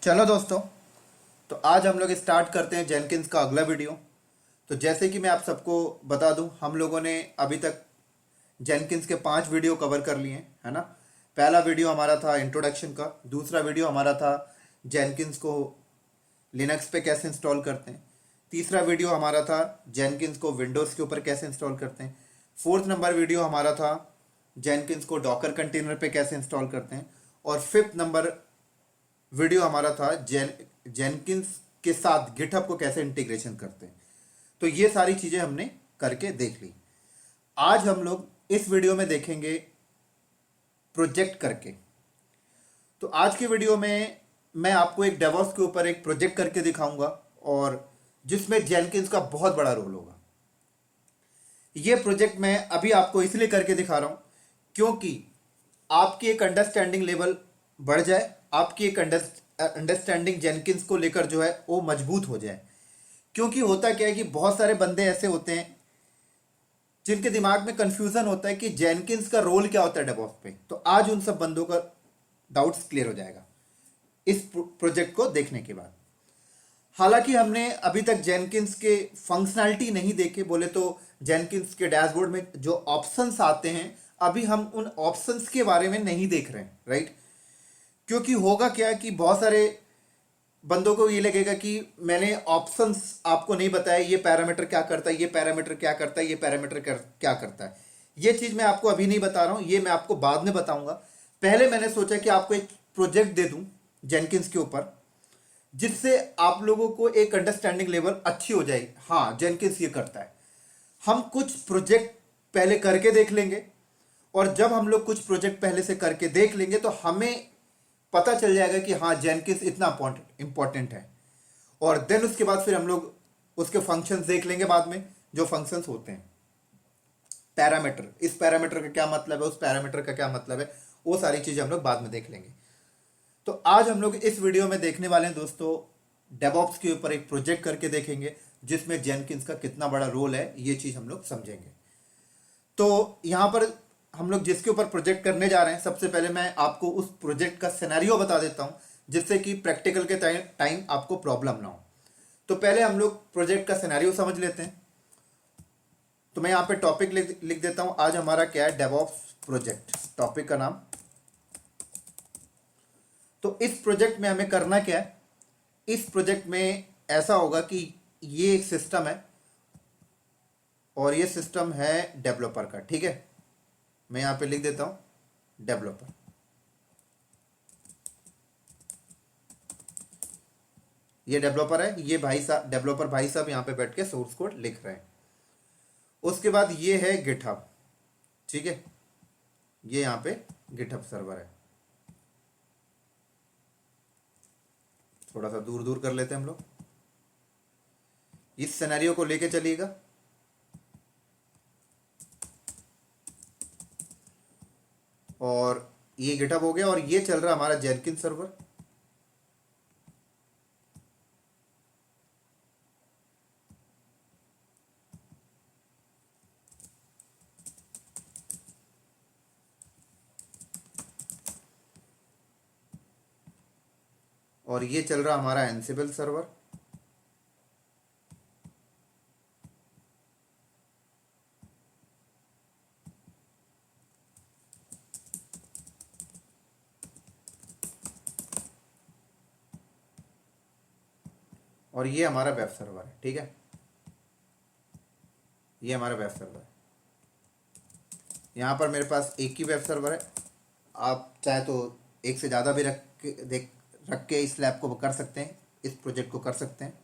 चलो दोस्तों, तो आज हम लोग स्टार्ट करते हैं जेनकिंस का अगला वीडियो। तो जैसे कि मैं आप सबको बता दूं, हम लोगों ने अभी तक जेनकिंस के 5 वीडियो कवर कर लिए हैं, है ना। पहला वीडियो हमारा था इंट्रोडक्शन का, दूसरा वीडियो हमारा था जेनकिंस को लिनक्स पे कैसे इंस्टॉल करते हैं, तीसरा वीडियो हमारा था जेनकिंस को विंडोज़ के ऊपर कैसे इंस्टॉल करते हैं, फोर्थ नंबर वीडियो हमारा था जेनकिंस को डॉकर कंटेनर पे कैसे इंस्टॉल करते हैं, और फिफ्थ नंबर वीडियो हमारा था जेनकिंस के साथ गिटहब को कैसे इंटीग्रेशन करते हैं। तो ये सारी चीज़ें हमने करके देख ली। आज हम लोग इस वीडियो में देखेंगे प्रोजेक्ट करके। तो आज की वीडियो में मैं आपको एक डेवॉप्स के ऊपर एक प्रोजेक्ट करके दिखाऊंगा, और जिसमें जेनकिंस का बहुत बड़ा रोल होगा। ये प्रोजेक्ट मैं अभी आपको इसलिए करके दिखा रहा हूं क्योंकि आपकी एक अंडरस्टैंडिंग लेवल बढ़ जाए, आपकी एक अंडरस्टैंडिंग जेनकिंस को लेकर जो है वो मजबूत हो जाए। क्योंकि होता क्या है कि बहुत सारे बंदे ऐसे होते हैं जिनके दिमाग में कंफ्यूजन होता है कि जेनकिंस का रोल क्या होता है डेवऑप्स पे। तो आज उन सब बंदों का डाउट्स क्लियर हो जाएगा इस प्रोजेक्ट को देखने के बाद। हालांकि हमने अभी तक जेनकिंस के फंक्शनैलिटी नहीं देखे, बोले तो जेनकिंस के डैशबोर्ड में जो ऑप्शंस आते हैं अभी हम उन ऑप्शंस के बारे में नहीं देख रहे हैं, राइट। क्योंकि होगा क्या कि बहुत सारे बंदों को ये लगेगा कि मैंने ऑप्शंस आपको नहीं बताया, ये पैरामीटर क्या करता है, ये पैरामीटर क्या करता है, ये पैरामीटर क्या करता है। ये चीज़ मैं आपको अभी नहीं बता रहा हूँ, ये मैं आपको बाद में बताऊंगा। पहले मैंने सोचा कि आपको एक प्रोजेक्ट दे दूं जेनकिंस के ऊपर, जिससे आप लोगों को एक अंडरस्टैंडिंग लेवल अच्छी हो जाए। हाँ, जेनकिंस ये करता है। हम कुछ प्रोजेक्ट पहले करके देख लेंगे, और जब हम लोग कुछ प्रोजेक्ट पहले से करके देख लेंगे तो हमें पता चल जाएगा कि हाँ जेनकिंस इतना इंपॉर्टेंट है। और देन उसके बाद फिर हम लोग उसके फंक्शंस देख लेंगे बाद में, जो फंक्शंस होते हैं। पैरामीटर, इस पैरामीटर का क्या मतलब है, उस पैरामीटर का क्या मतलब है, वो सारी चीजें हम लोग बाद में देख लेंगे। तो आज हम लोग इस वीडियो में देखने वाले हैं दोस्तों, डेवऑप्स के ऊपर एक प्रोजेक्ट करके देखेंगे जिसमें जेनकिंस का कितना बड़ा रोल है, ये चीज हम लोग समझेंगे। तो यहां पर हम लोग जिसके ऊपर प्रोजेक्ट करने जा रहे हैं, सबसे पहले मैं आपको उस प्रोजेक्ट का सिनेरियो बता देता हूं, जिससे कि प्रैक्टिकल के टाइम आपको प्रॉब्लम ना हो। तो पहले हम लोग प्रोजेक्ट का सिनेरियो समझ लेते हैं। तो मैं यहां पे टॉपिक लिख देता हूं। आज हमारा क्या है, डेवऑप्स प्रोजेक्ट, टॉपिक का नाम। तो इस प्रोजेक्ट में हमें करना क्या है, इस प्रोजेक्ट में ऐसा होगा कि ये एक सिस्टम है, और ये सिस्टम है डेवलपर का, ठीक है। मैं यहां पे लिख देता हूं डेवलपर। ये डेवलपर है, ये भाई साहब डेवलपर भाई साहब यहां पे बैठ के सोर्स कोड लिख रहे हैं। उसके बाद ये है गिटहब, ठीक है। ये यहां पे गिटहब सर्वर है। थोड़ा सा दूर दूर कर लेते हैं हम लोग। इस सिनेरियो को लेके चलिएगा। और ये गिटहब हो गया, और ये चल रहा है हमारा जेनकिंस सर्वर। और ये चल रहा हमारा एनसिबल सर्वर। और ये हमारा वेब सर्वर है, ठीक है। ये हमारा वेब सर्वर है। यहाँ पर मेरे पास एक ही वेब सर्वर है। आप चाहे तो एक से ज़्यादा भी रख के इस लैब को कर सकते हैं, इस प्रोजेक्ट को कर सकते हैं।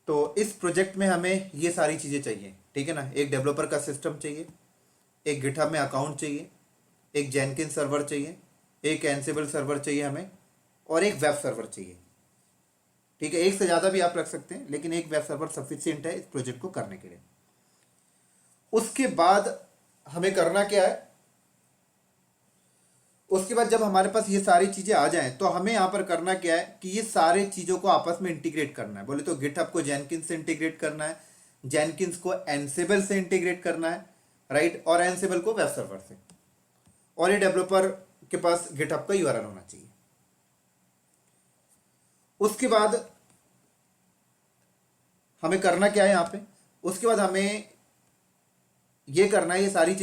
तो इस प्रोजेक्ट में हमें ये सारी चीज़ें चाहिए, ठीक है ना। एक डेवलपर का सिस्टम चाहिए, एक गिटहब में अकाउंट चाहिए, एक जेनकिंस सर्वर चाहिए, एक एनसिबल सर्वर चाहिए हमें, और एक वेब सर्वर चाहिए, ठीक है। एक से ज़्यादा भी आप रख सकते हैं, लेकिन एक वेब सर्वर सफिशिएंट है इस प्रोजेक्ट को करने के लिए। उसके बाद हमें करना क्या है, उसके बाद जब हमारे पास ये सारी चीज़ें आ जाएं तो हमें यहाँ पर करना क्या है कि ये सारे चीज़ों को आपस में इंटीग्रेट करना है। बोले तो गिटहब को जेनकिंस से इंटीग्रेट करना है, जेनकिंस को एनसिबल से इंटीग्रेट करना है, राइट, और एनसिबल को वेब सर्वर से। और ये डेवलपर के पास गिटहब का यूआरएल होना चाहिए। उसके बाद हमें करना क्या है यहाँ पे, उसके बाद हमें ये करना है, ये सारी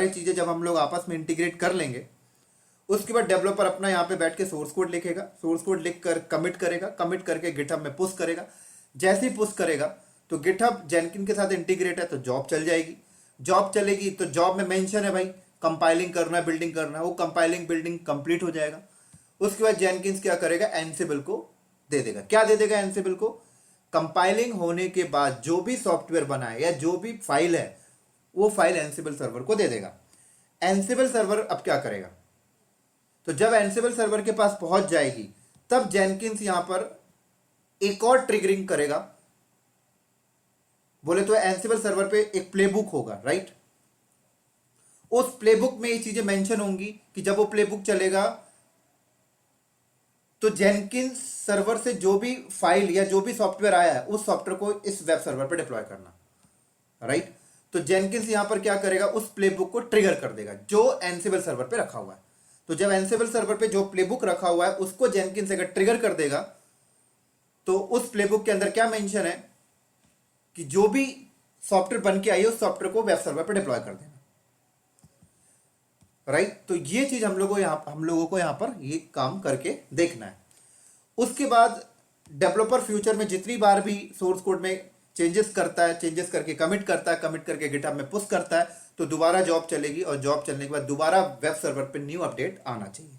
चीजें जब हम लोग आपस में इंटीग्रेट कर लेंगे, उसके बाद डेवलपर अपना यहाँ पे बैठ के सोर्स कोड लिखेगा, सोर्स कोड लिख कर कमिट करेगा, कमिट करके गिटहब में पुश करेगा। जैसे ही पुश करेगा तो गिटहब जेनकिन के साथ इंटीग्रेट है तो जॉब चल जाएगी। जॉब चलेगी तो जॉब में मेंशन है भाई कंपाइलिंग करना है, बिल्डिंग करना है, वो कंपाइलिंग बिल्डिंग कंप्लीट हो जाएगा। उसके बाद जेनकिंस क्या करेगा, एनसिबल को दे देगा। क्या दे देगा एनसिबल को, कंपाइलिंग होने के बाद जो भी सॉफ्टवेयर बना है या जो भी फाइल है वो फाइल एनसिबल सर्वर को दे देगा। एनसिबल सर्वर अब क्या करेगा, तो जब एनसिबल सर्वर के पास पहुंच जाएगी तब जेनकिंस यहां पर एक और ट्रिगरिंग करेगा। बोले तो एनसिबल सर्वर पे एक प्लेबुक होगा, राइट। उस प्लेबुक में ये चीजें मेंशन होंगी कि जब वो प्लेबुक चलेगा तो जेनकिंस सर्वर से जो भी फाइल या जो भी सॉफ्टवेयर आया है उस सॉफ्टवेयर को इस वेब सर्वर पे डिप्लॉय करना, राइट। तो जेनकिंस यहां पर क्या करेगा, उस प्लेबुक को ट्रिगर कर देगा जो एनसिबल सर्वर पे रखा हुआ है। तो जब एनसिबल सर्वर पे जो प्लेबुक रखा हुआ है उसको जेनकिंस अगर ट्रिगर कर देगा तो उस प्लेबुक के अंदर क्या मेंशन है कि जो भी सॉफ्टवेयर बन के आई है उस सॉफ्टवेयर को वेब सर्वर पे डिप्लॉय कर देना, राइट। तो ये चीज हम लोगों को यहां पर ये काम करके देखना है। उसके बाद डेवलपर फ्यूचर में जितनी बार भी सोर्स कोड में चेंजेस करता है, चेंजेस करके कमिट करता है, कमिट करके गिटहब में पुश करता है तो दोबारा जॉब चलेगी और जॉब चलने के बाद दोबारा वेब सर्वर पे न्यू अपडेट आना चाहिए।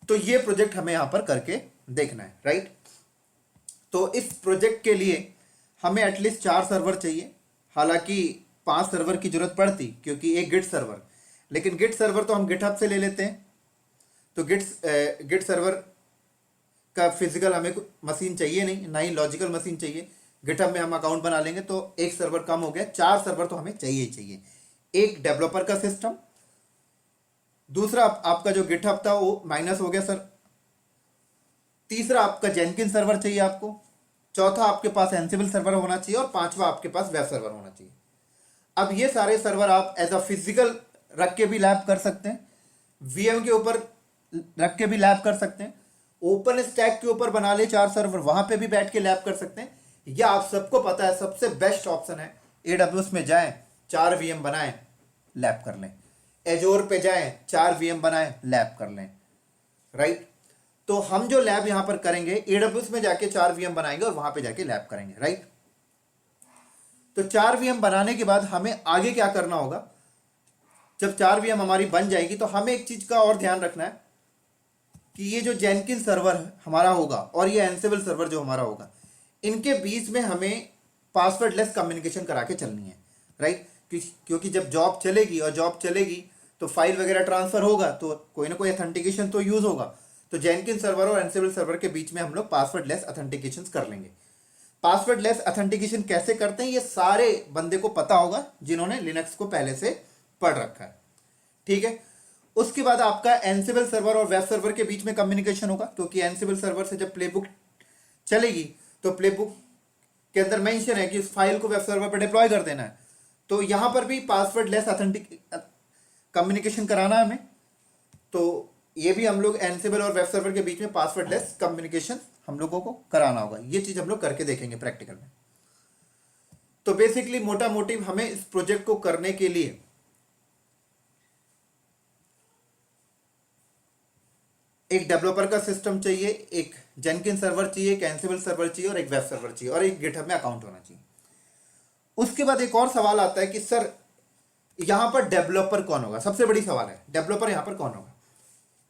तो ये प्रोजेक्ट हमें यहां पर करके देखना है, राइट। तो इस प्रोजेक्ट के लिए हमें एटलीस्ट 4 सर्वर चाहिए। हालांकि 5 सर्वर की जरूरत पड़ती क्योंकि एक गिट सर्वर, लेकिन गिट सर्वर तो हम गिटहब से ले लेते हैं। तो गिट सर्वर का फिजिकल हमें मशीन चाहिए नहीं, ना ही लॉजिकल मशीन चाहिए। गिटहब में हम अकाउंट बना लेंगे तो एक सर्वर कम हो गया, 4 सर्वर तो हमें चाहिए ही चाहिए। एक डेवलपर का सिस्टम, दूसरा आपका जो गिटहब था वो माइनस हो गया सर, तीसरा आपका जेनकिन सर्वर चाहिए आपको, चौथा आपके पास एनसिबल सर्वर होना चाहिए और पांचवा आपके पास वेब सर्वर होना चाहिए। अब ये सारे सर्वर आप एज अ फिजिकल रख के भी लैब कर सकते हैं, वीएम के ऊपर रख के भी लैब कर सकते हैं, ओपन स्टैक के ऊपर बना ले 4 सर्वर, वहां पे भी बैठ के लैब कर सकते हैं। या आप सबको पता है सबसे बेस्ट ऑप्शन है AWS में जाएं 4 वीएम बनाएं लैब कर लें, एजोर पे जाएं 4 वीएम बनाएं लैब कर लें, राइट। तो हम जो लैब यहां पर करेंगे AWS में जाके 4 वीएम बनाएंगे और वहां पे जाके लैब करेंगे, राइट। तो 4 वीएम बनाने के बाद हमें आगे क्या करना होगा, जब 4 वीएम हमारी बन जाएगी तो हमें एक चीज का और ध्यान रखना है कि ये जो जेनकिन सर्वर हमारा होगा और ये एनसिबल सर्वर जो हमारा होगा, इनके बीच में हमें पासवर्ड लेस कम्युनिकेशन करा के चलनी है, राइट। क्योंकि जब जॉब चलेगी और जॉब चलेगी तो फाइल वगैरह ट्रांसफर होगा तो कोई ना कोई अथेंटिकेशन तो यूज होगा। तो जेनकिन सर्वर और एनसिबल सर्वर के बीच में हम लोग पासवर्ड लेस अथेंटिकेशन कर लेंगे। पासवर्ड लेस अथेंटिकेशन कैसे करते हैं ये सारे बंदे को पता होगा जिन्होंने लिनक्स को पहले से पढ़ रखा है, ठीक है। उसके बाद आपका एनसिबल सर्वर और वेब सर्वर के बीच में कम्युनिकेशन होगा, क्योंकि एनसिबल सर्वर से जब प्लेबुक चलेगी तो प्लेबुक के अंदर मेंशन है कि उस फाइल को वेब सर्वर पर डिप्लॉय कर देना है। तो यहां पर भी पासवर्ड लेस अथेंटिक कम्युनिकेशन कराना है हमें। तो ये भी हम लोग एनसिबल और वेब सर्वर के बीच में पासवर्ड लेस कम्युनिकेशन हम लोगों को कराना होगा। ये चीज हम लोग करके देखेंगे प्रैक्टिकल में। तो बेसिकली मोटा मोटी हमें इस प्रोजेक्ट को करने के लिए एक डेवलपर का सिस्टम चाहिए, एक जेनकिन सर्वर चाहिए, एक एनसिबल सर्वर चाहिए और एक वेब सर्वर चाहिए और एक गिटहब में अकाउंट होना चाहिए। उसके बाद एक और सवाल आता है कि सर यहां पर डेवलपर कौन होगा। सबसे बड़ी सवाल है डेवलपर यहां पर कौन होगा,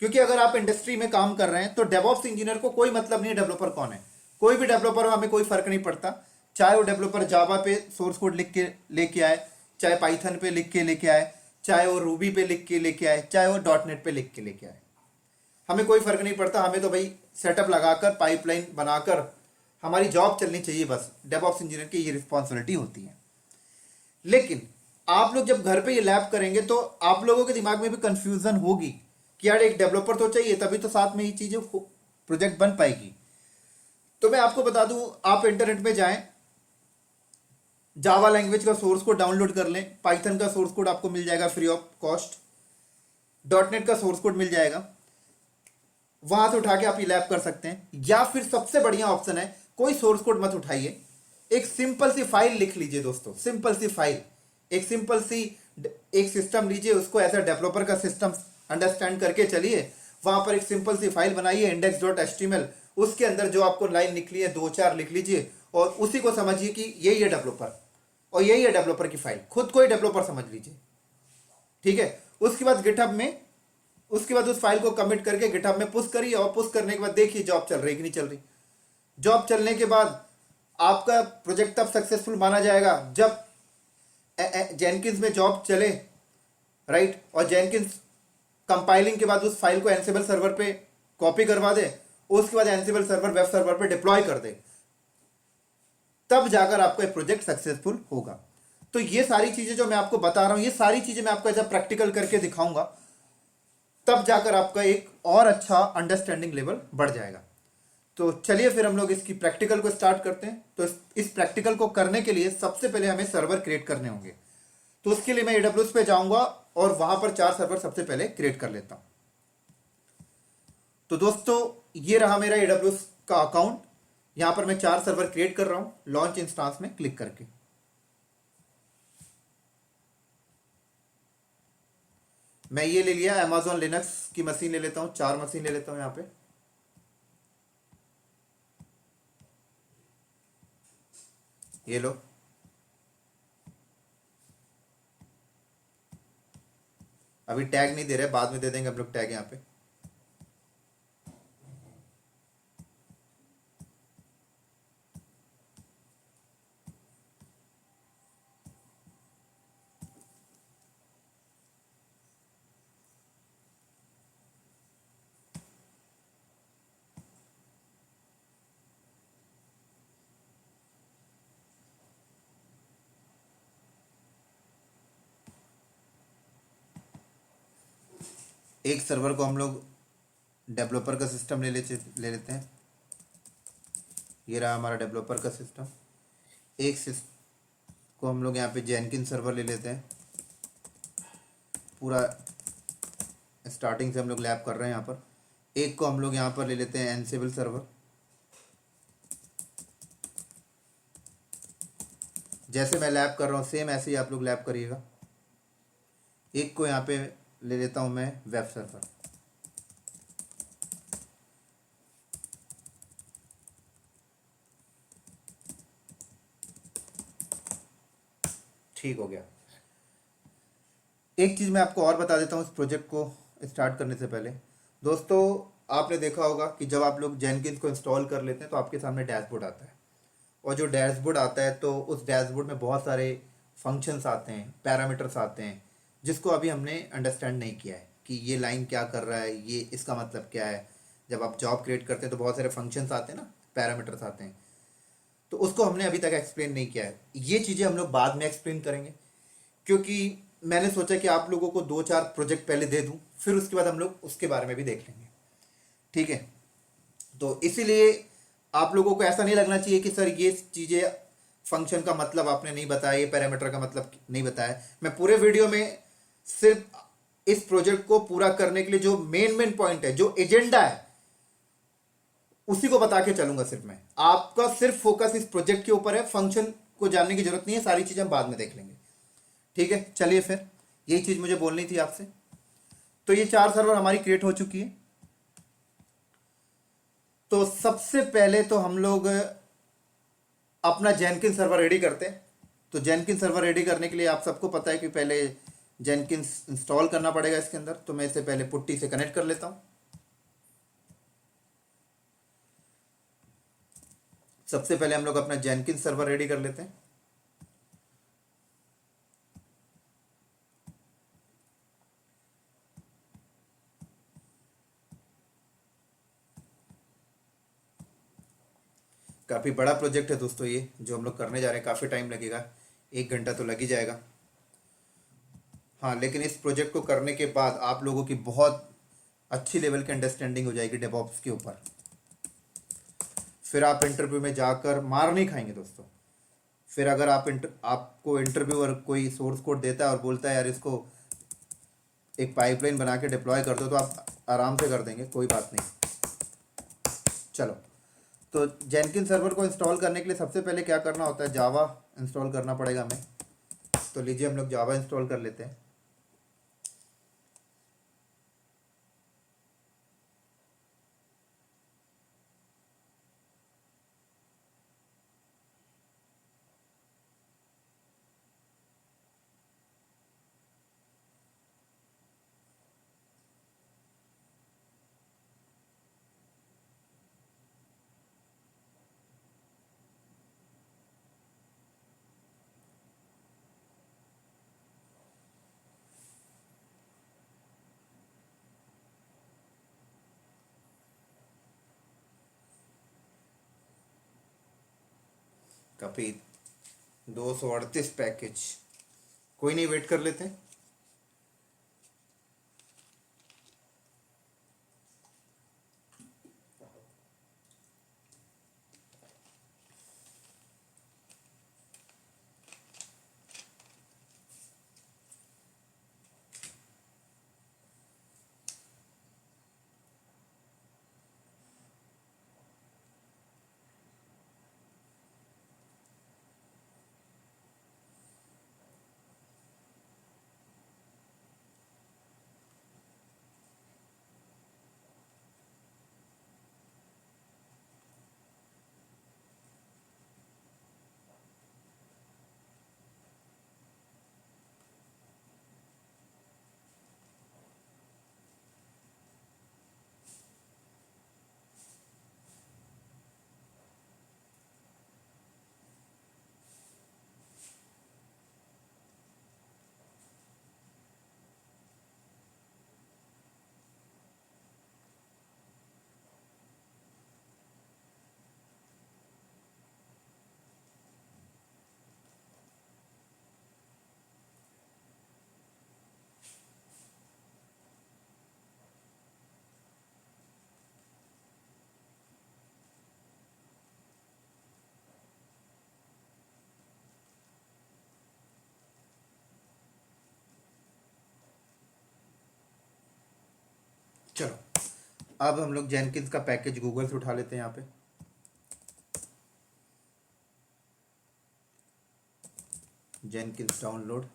क्योंकि अगर आप इंडस्ट्री में काम कर रहे हैं तो डेवऑप्स इंजीनियर को कोई मतलब नहीं है डेवलपर कौन है। कोई भी डेवलपर हो हमें कोई फर्क नहीं पड़ता, चाहे वो डेवलपर जावा पे सोर्स कोड लिख के लेके आए, चाहे पाइथन पे लिख के लेके आए, चाहे वो रूबी पे लिख के लेके आए, चाहे वो डॉटनेट पे लिख के लेके आए, हमें कोई फर्क नहीं पड़ता। हमें तो भाई सेटअप लगाकर पाइपलाइन बनाकर हमारी जॉब चलनी चाहिए, बस डेवऑप्स इंजीनियर की ये रिस्पॉन्सिबिलिटी होती है। लेकिन आप लोग जब घर पे ये लैब करेंगे तो आप लोगों के दिमाग में भी कंफ्यूजन होगी कि यार एक डेवलपर तो चाहिए तभी तो साथ में ये चीजें प्रोजेक्ट बन पाएगी। तो मैं आपको बता दूं, आप इंटरनेट में जाएं, जावा लैंग्वेज का सोर्स कोड डाउनलोड कर लें, पाइथन का सोर्स कोड आपको मिल जाएगा free of cost, dot net का सोर्स कोड मिल जाएगा, वहां से उठा के आप ये लैब कर सकते हैं। या फिर सबसे बढ़िया ऑप्शन है, कोई सोर्स कोड मत उठाइए, एक सिंपल सी फाइल लिख लीजिए दोस्तों, सिंपल सी फाइल, एक सिंपल सी एक सिस्टम लीजिए, उसको एज अ डेवलपर का सिस्टम अंडरस्टैंड करके चलिए, वहां पर एक सिंपल सी फाइल बनाइए index.html, उसके अंदर जो आपको लाइन निकली है 2-4 लिख लीजिए और उसी को समझिए कि यही है डेवलपर, और यही है डेवलपर की फाइल, खुद को ही डेवलपर समझ लीजिए। ठीक है, उसके बाद गिटहब में, उसके बाद उस फाइल को कमिट करके गिटहब में पुश करिए, और पुश करने के बाद देखिए जॉब चल रही कि नहीं चल रही। जॉब चलने के बाद आपका प्रोजेक्ट तब सक्सेसफुल माना जाएगा जब जेनकिंस में जॉब चले, राइट, और जेनकिंस कंपाइलिंग के बाद उस फाइल को एनसिबल सर्वर पे कॉपी करवा दे, उसके बाद एनसिबल सर्वर वेब सर्वर पे डिप्लॉय कर दे, तब जाकर आपका एक प्रोजेक्ट सक्सेसफुल होगा। तो ये सारी चीजें जो मैं आपको बता रहा हूं, ये सारी चीजें मैं आपको एज अ प्रैक्टिकल करके दिखाऊंगा, तब जाकर आपका एक और अच्छा अंडरस्टैंडिंग लेवल बढ़ जाएगा। तो चलिए फिर हम लोग इसकी प्रैक्टिकल को स्टार्ट करते हैं। तो इस प्रैक्टिकल को करने के लिए सबसे पहले हमें सर्वर क्रिएट करने होंगे। तो उसके लिए मैं AWS पे जाऊंगा और वहां पर 4 सर्वर सबसे पहले क्रिएट कर लेता हूं। तो दोस्तों ये रहा मेरा AWS का अकाउंट, यहां पर मैं 4 सर्वर क्रिएट कर रहा हूं, लॉन्च इंस्टांस में क्लिक करके। मैं ये ले लिया Amazon लिनक्स की मशीन ले लेता हूं, 4 मशीन ले लेता हूं यहां पे। ये लो, अभी टैग नहीं दे रहे, बाद में दे देंगे हम लोग टैग यहां पे। एक सर्वर को हम लोग डेवलपर का सिस्टम ले लेते हैं। ये रहा हमारा डेवलपर का सिस्टम। एक को हम लोग यहाँ पे जेनकिन सर्वर ले लेते हैं, पूरा स्टार्टिंग से हम लोग लैब कर रहे हैं यहाँ पर। एक को हम लोग यहाँ पर ले लेते हैं एनसिबल सर्वर, जैसे मैं लैब कर रहा हूँ सेम ऐसे ही आप लोग लैब करिएगा। एक को यहाँ पे ले लेता हूँ मैं वेब सर्वर। ठीक हो गया। एक चीज़ मैं आपको और बता देता हूँ इस प्रोजेक्ट को स्टार्ट करने से पहले। दोस्तों आपने देखा होगा कि जब आप लोग जेनकिंस को इंस्टॉल कर लेते हैं तो आपके सामने डैशबोर्ड आता है, और जो डैशबोर्ड आता है तो उस डैशबोर्ड में बहुत सारे फंक्शंस आते हैं, पैरामीटर्स आते हैं, जिसको अभी हमने अंडरस्टैंड नहीं किया है कि ये लाइन क्या कर रहा है, ये इसका मतलब क्या है। जब आप जॉब क्रिएट करते हैं तो बहुत सारे फंक्शंस आते हैं ना, पैरामीटर्स आते हैं, तो उसको हमने अभी तक एक्सप्लेन नहीं किया है। ये चीज़ें हम लोग बाद में एक्सप्लेन करेंगे, क्योंकि मैंने सोचा कि आप लोगों को 2-4 प्रोजेक्ट पहले दे दूं, फिर उसके बाद हम लोग उसके बारे में भी देख लेंगे। ठीक है, तो इसीलिए आप लोगों को ऐसा नहीं लगना चाहिए कि सर ये चीज़ें फंक्शन का मतलब आपने नहीं बताया, ये पैरामीटर का मतलब नहीं बताया। मैं पूरे वीडियो में सिर्फ इस प्रोजेक्ट को पूरा करने के लिए जो मेन पॉइंट है, जो एजेंडा है, उसी को बता के चलूंगा। सिर्फ मैं आपका सिर्फ फोकस इस प्रोजेक्ट के ऊपर है, फंक्शन को जानने की जरूरत नहीं है, सारी चीजें हम बाद में देख लेंगे। ठीक है, चलिए फिर, यही चीज मुझे बोलनी थी आपसे। तो ये 4 सर्वर हमारी क्रिएट हो चुकी है। तो सबसे पहले तो हम लोग अपना जेनकिन सर्वर रेडी करते हैं। तो जेनकिन सर्वर रेडी करने के लिए आप सबको पता है कि पहले जेनकिन इंस्टॉल करना पड़ेगा इसके अंदर। तो मैं इसे पहले पुट्टी से कनेक्ट कर लेता हूं। सबसे पहले हम लोग अपना जेनकिन सर्वर रेडी कर लेते हैं। काफ़ी बड़ा प्रोजेक्ट है दोस्तों ये जो हम लोग करने जा रहे हैं, काफ़ी टाइम लगेगा, 1 घंटा तो लग ही जाएगा। हाँ, लेकिन इस प्रोजेक्ट को करने के बाद आप लोगों की बहुत अच्छी लेवल की अंडरस्टैंडिंग हो जाएगी डेवऑप्स के ऊपर। फिर आप इंटरव्यू में जाकर मार नहीं खाएंगे दोस्तों। फिर अगर आपको इंटरव्यूअर कोई सोर्स कोड देता है और बोलता है यार इसको एक पाइपलाइन बना के डिप्लॉय कर दो, तो आप आराम से कर देंगे, कोई बात नहीं। चलो, तो जेनकिन सर्वर को इंस्टॉल करने के लिए सबसे पहले क्या करना होता है, जावा इंस्टॉल करना पड़ेगा हमें। तो लीजिए हम लोग जावा इंस्टॉल कर लेते हैं। काफ़ी 238 पैकेज, कोई नहीं, वेट कर लेते हैं। चलो, अब हम लोग जेनकिंस का पैकेज गूगल से उठा लेते हैं। यहाँ पे जेनकिंस डाउनलोड,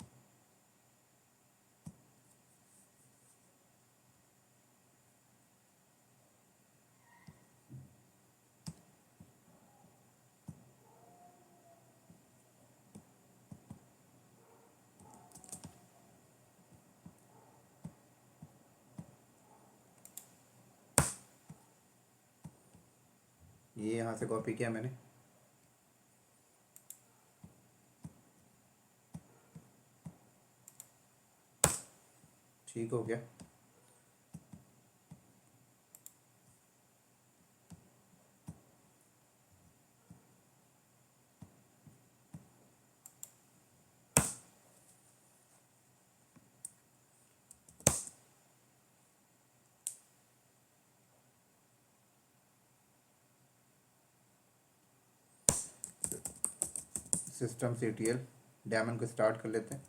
ये यहाँ से कॉपी किया मैंने। ठीक हो गया। सिस्टम CTL डेमन को स्टार्ट कर लेते हैं।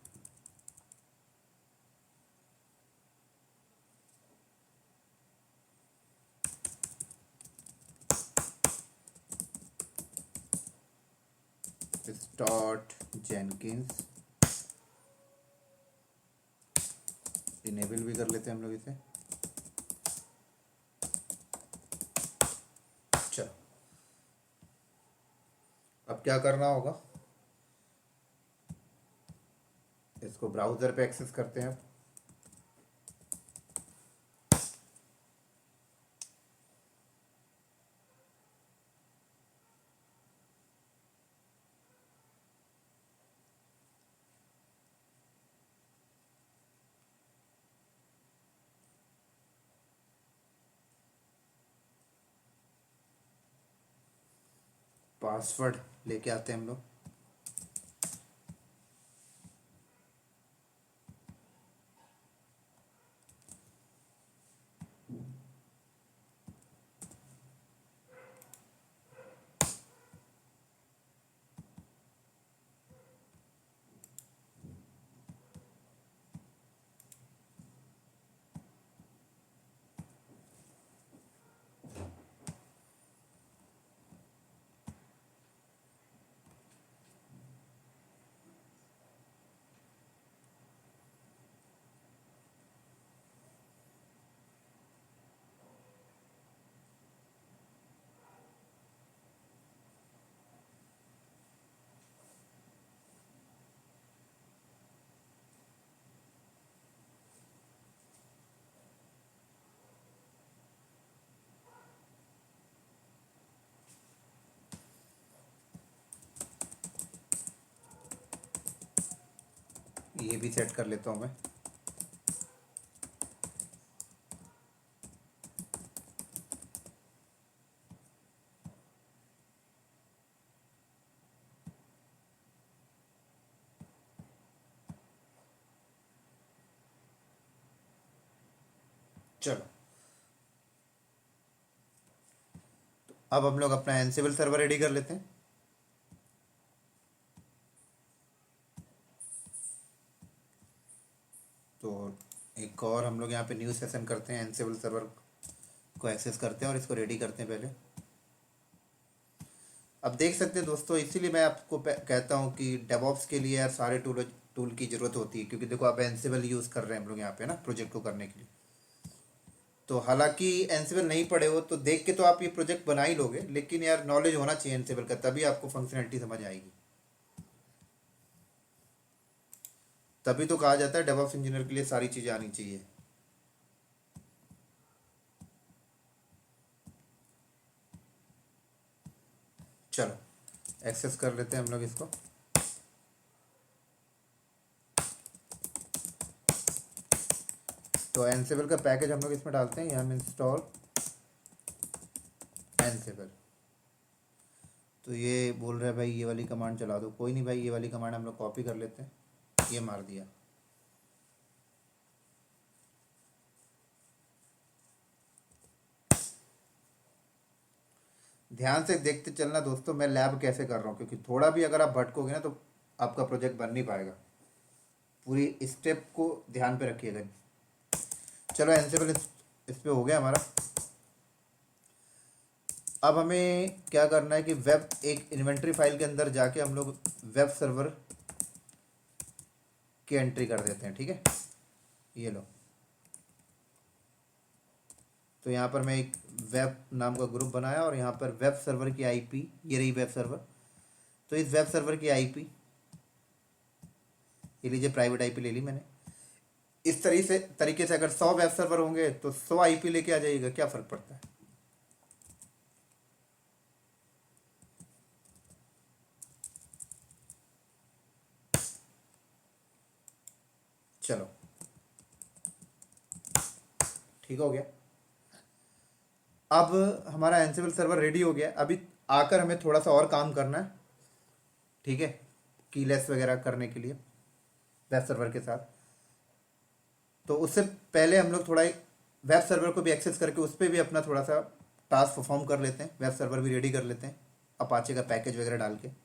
स्टार्ट जेनकिंस, इनेबल भी कर लेते हैं हम लोग इसे। चलो, अब क्या करना होगा, इसको ब्राउज़र पे एक्सेस करते हैं। पासवर्ड लेके आते हैं हम लोग। ये भी सेट कर लेता हूँ मैं। चलो, अब हम लोग अपना एनसिबल सर्वर रेडी कर लेते हैं। तो एक और हम लोग यहाँ पे न्यू सेशन करते हैं, एनसिबल सर्वर को एक्सेस करते हैं और इसको रेडी करते हैं पहले। अब देख सकते हैं दोस्तों, इसीलिए मैं आपको कहता हूँ कि डेवऑप्स के लिए यार सारे टूल की ज़रूरत होती है, क्योंकि देखो आप एनसिबल यूज़ कर रहे हैं हम लोग यहाँ पे ना प्रोजेक्ट को करने के लिए। तो हालांकि एनसिबल नहीं पढ़े हो तो देख के तो आप ये प्रोजेक्ट बना ही लोगे, लेकिन यार नॉलेज होना चाहिए एनसिबल का, तभी आपको फंक्शनैलिटी समझ आएगी। तभी तो कहा जाता है डेवऑप्स इंजीनियर के लिए सारी चीज़ें आनी चाहिए। चलो एक्सेस कर लेते हैं हम लोग इसको। तो एनसिबल का पैकेज हम लोग इसमें डालते हैं, यहाँ में इंस्टॉल एनसिबल। तो ये बोल रहा है भाई ये वाली कमांड चला दो, कोई नहीं भाई, ये वाली कमांड हम लोग कॉपी कर लेते हैं, ये मार दिया। ध्यान से देखते चलना दोस्तों, मैं लैब कैसे कर रहा हूँ, क्योंकि थोड़ा भी अगर आप भटकोगे ना तो आपका प्रोजेक्ट बन नहीं पाएगा। पूरी स्टेप को ध्यान पे रखिएगा। चलो एनसिबल इस पे हो गया हमारा। अब हमें क्या करना है कि वेब एक इन्वेंट्री फाइल के अंदर जाके हम लोग वेब सर्वर की एंट्री कर देते हैं, ठीक है। ये लो, तो यहाँ पर मैं एक वेब नाम का ग्रुप बनाया और यहाँ पर वेब सर्वर की आईपी, ये रही वेब सर्वर। तो इस वेब सर्वर की आईपी ये लीजिए, प्राइवेट आईपी ले ली मैंने। इस तरीके से अगर 100 वेब सर्वर होंगे तो 100 आईपी लेके आ जाइएगा, क्या फ़र्क पड़ता है। चलो ठीक हो गया। अब हमारा एनसिबल सर्वर रेडी हो गया। अभी आकर हमें थोड़ा सा और काम करना है, ठीक है, कीलेस वगैरह करने के लिए वेब सर्वर के साथ। तो उससे पहले हम लोग थोड़ा एक वेब सर्वर को भी एक्सेस करके उस पर भी अपना थोड़ा सा टास्क परफॉर्म कर लेते हैं, वेब सर्वर भी रेडी कर लेते हैं अपाचे का पैकेज वगैरह डाल के।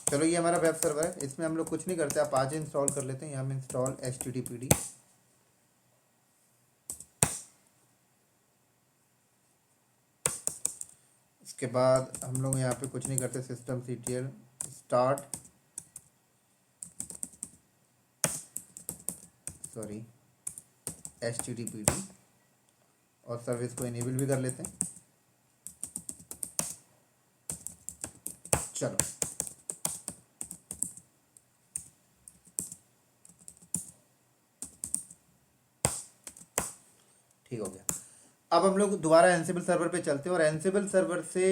चलो ये हमारा वेब सर्वर है, इसमें हम लोग कुछ नहीं करते, अपाचे इंस्टॉल कर लेते हैं। यहाँ में इंस्टॉल HTTPD। इसके बाद हम लोग यहाँ पे कुछ नहीं करते, systemctl स्टार्ट HTTPD और सर्विस को इनेबल भी कर लेते हैं। चलो ठीक हो गया। अब हम लोग दोबारा एनसिबल सर्वर पे चलते हैं और एनसिबल सर्वर से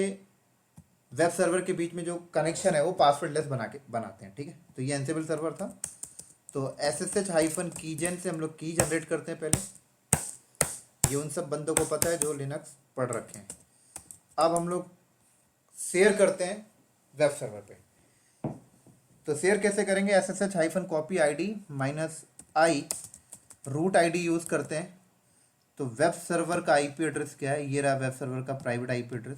वेब सर्वर के बीच में जो कनेक्शन है वो पासवर्डलेस बनाते हैं, ठीक है। तो ये एनसिबल सर्वर था, तो SSH-कीजेन से हम लोग की जनरेट करते हैं पहले। ये उन सब बंदों को पता है जो लिनक्स पढ़ रखे हैं। अब हम लोग शेयर करते हैं वेब सर्वर पे। तो शेयर कैसे करेंगे, SSH-copy ID -i root ID use करते हैं। तो वेब सर्वर का IP एड्रेस क्या है, ये रहा वेब सर्वर का प्राइवेट IP एड्रेस,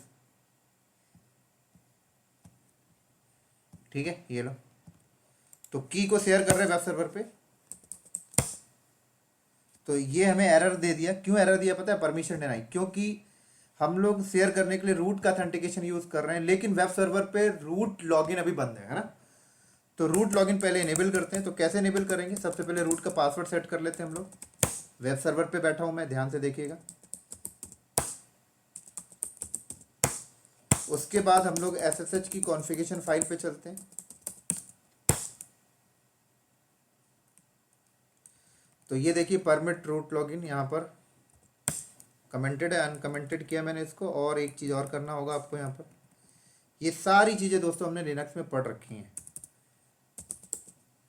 ठीक है, ये लो। तो की को शेयर कर रहे हैं वेब सर्वर पे। तो ये हमें एरर दे दिया, क्यों एरर दिया पता है, परमिशन डिनाई। क्योंकि हम लोग शेयर करने के लिए रूट का ऑथेंटिकेशन यूज कर रहे हैं, लेकिन वेब सर्वर पे रूट लॉगिन अभी बंद है ना। तो रूट लॉगिन पहले इनेबल करते हैं। तो कैसे इनेबल करेंगे, सबसे पहले रूट का पासवर्ड सेट कर लेते हैं हम लोग। वेब सर्वर पे बैठा हूँ मैं, ध्यान से देखिएगा। उसके बाद हम लोग SSH की कॉन्फ़िगरेशन फाइल पे चलते हैं। तो ये देखिए परमिट रूट लॉगिन, यहाँ पर कमेंटेड है, अनकमेंटेड किया मैंने इसको। और एक चीज़ और करना होगा आपको यहाँ पर, ये सारी चीज़ें दोस्तों हमने लिनक्स में पढ़ रखी हैं।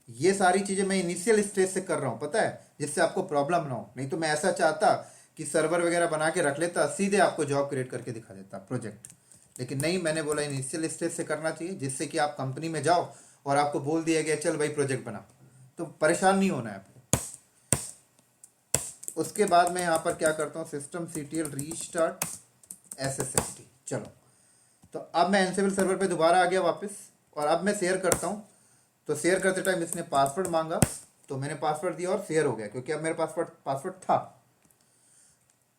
ये सारी चीज़ें मैं इनिशियल स्टेज से कर रहा हूँ, पता है, जिससे आपको प्रॉब्लम ना हो। नहीं तो मैं ऐसा चाहता कि सर्वर वगैरह बना के रख लेता, सीधे आपको जॉब क्रिएट करके दिखा देता प्रोजेक्ट। लेकिन नहीं, मैंने बोला इनिशियल स्टेज से करना चाहिए, जिससे कि आप कंपनी में जाओ और आपको बोल दिया गया चल भाई प्रोजेक्ट बना, तो परेशान नहीं होना है आपको। उसके बाद मैं यहाँ पर क्या करता हूँ, सिस्टम CTL रीस्टार्ट SSHD। चलो, तो अब मैं एनसेबल सर्वर पे दोबारा आ गया वापस, और अब मैं शेयर करता हूँ। तो शेयर करते टाइम इसने पासवर्ड मांगा, तो मैंने पासवर्ड दिया और शेयर हो गया, क्योंकि अब मेरे पासवर्ड था।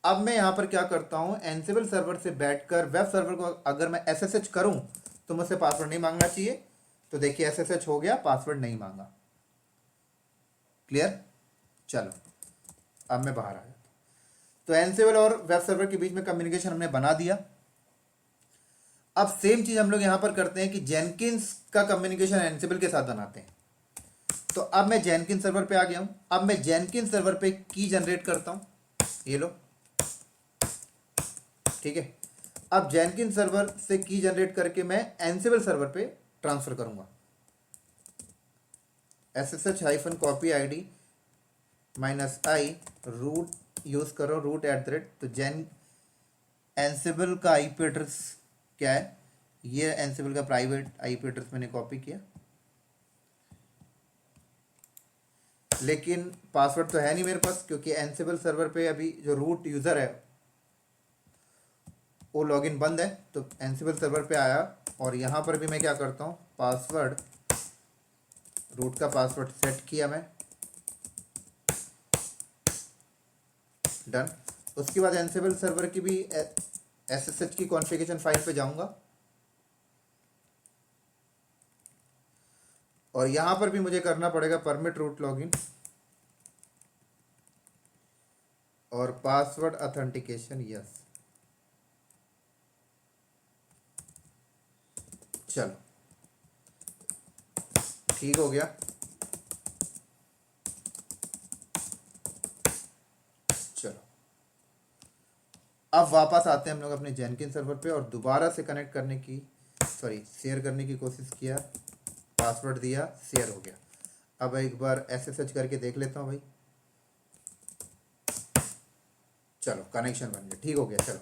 अब मैं यहाँ पर क्या करता हूँ, एनसेबल सर्वर से बैठकर वेब सर्वर को अगर मैं SSH करूँ तो मुझसे पासवर्ड नहीं मांगना चाहिए। तो देखिए SSH हो गया, पासवर्ड नहीं मांगा। क्लियर? चलो, अब मैं बाहर आ गया। तो एनसेबल और वेब सर्वर के बीच में कम्युनिकेशन हमने बना दिया। अब सेम चीज हम लोग यहां पर करते हैं कि जेनकिंस का कम्युनिकेशन एनसेबल के साथ बनाते हैं। तो अब मैं जेनकिंस सर्वर पे आ गया हूं। अब मैं जेनकिंस सर्वर पे की जनरेट करता हूं, ये लो, ठीक है। अब जेनकिंस सर्वर से की जनरेट करके मैं एनसेबल सर्वर पे ट्रांसफर करूंगा। SSH-copy ID -i root use करो, रूट @ तो जेन एनसेबल का IP एड्रेस क्या है, ये एनसेबल का प्राइवेट IP एड्रेस मैंने कॉपी किया, लेकिन पासवर्ड तो है नहीं मेरे पास, क्योंकि एनसेबल सर्वर पे अभी जो रूट यूज़र है वो लॉगिन बंद है। तो एनसेबल सर्वर पे आया, और यहाँ पर भी मैं क्या करता हूँ, पासवर्ड, रूट का पासवर्ड सेट किया मैं, डन। उसके बाद एनसेबल सर्वर की भी SSH की कॉन्फ़िगरेशन फाइल पे जाऊंगा, और यहां पर भी मुझे करना पड़ेगा परमिट रूट लॉगिन और पासवर्ड ऑथेंटिकेशन, यस। चलो, ठीक हो गया। चलो, अब वापस आते हैं हम लोग अपने जेनकिन सर्वर पे, और दोबारा से कनेक्ट करने की, सॉरी, शेयर करने की कोशिश किया, पासवर्ड दिया, शेयर हो गया। अब एक बार SSH करके देख लेता हूँ भाई। चलो, कनेक्शन बन गया, ठीक हो गया। चलो,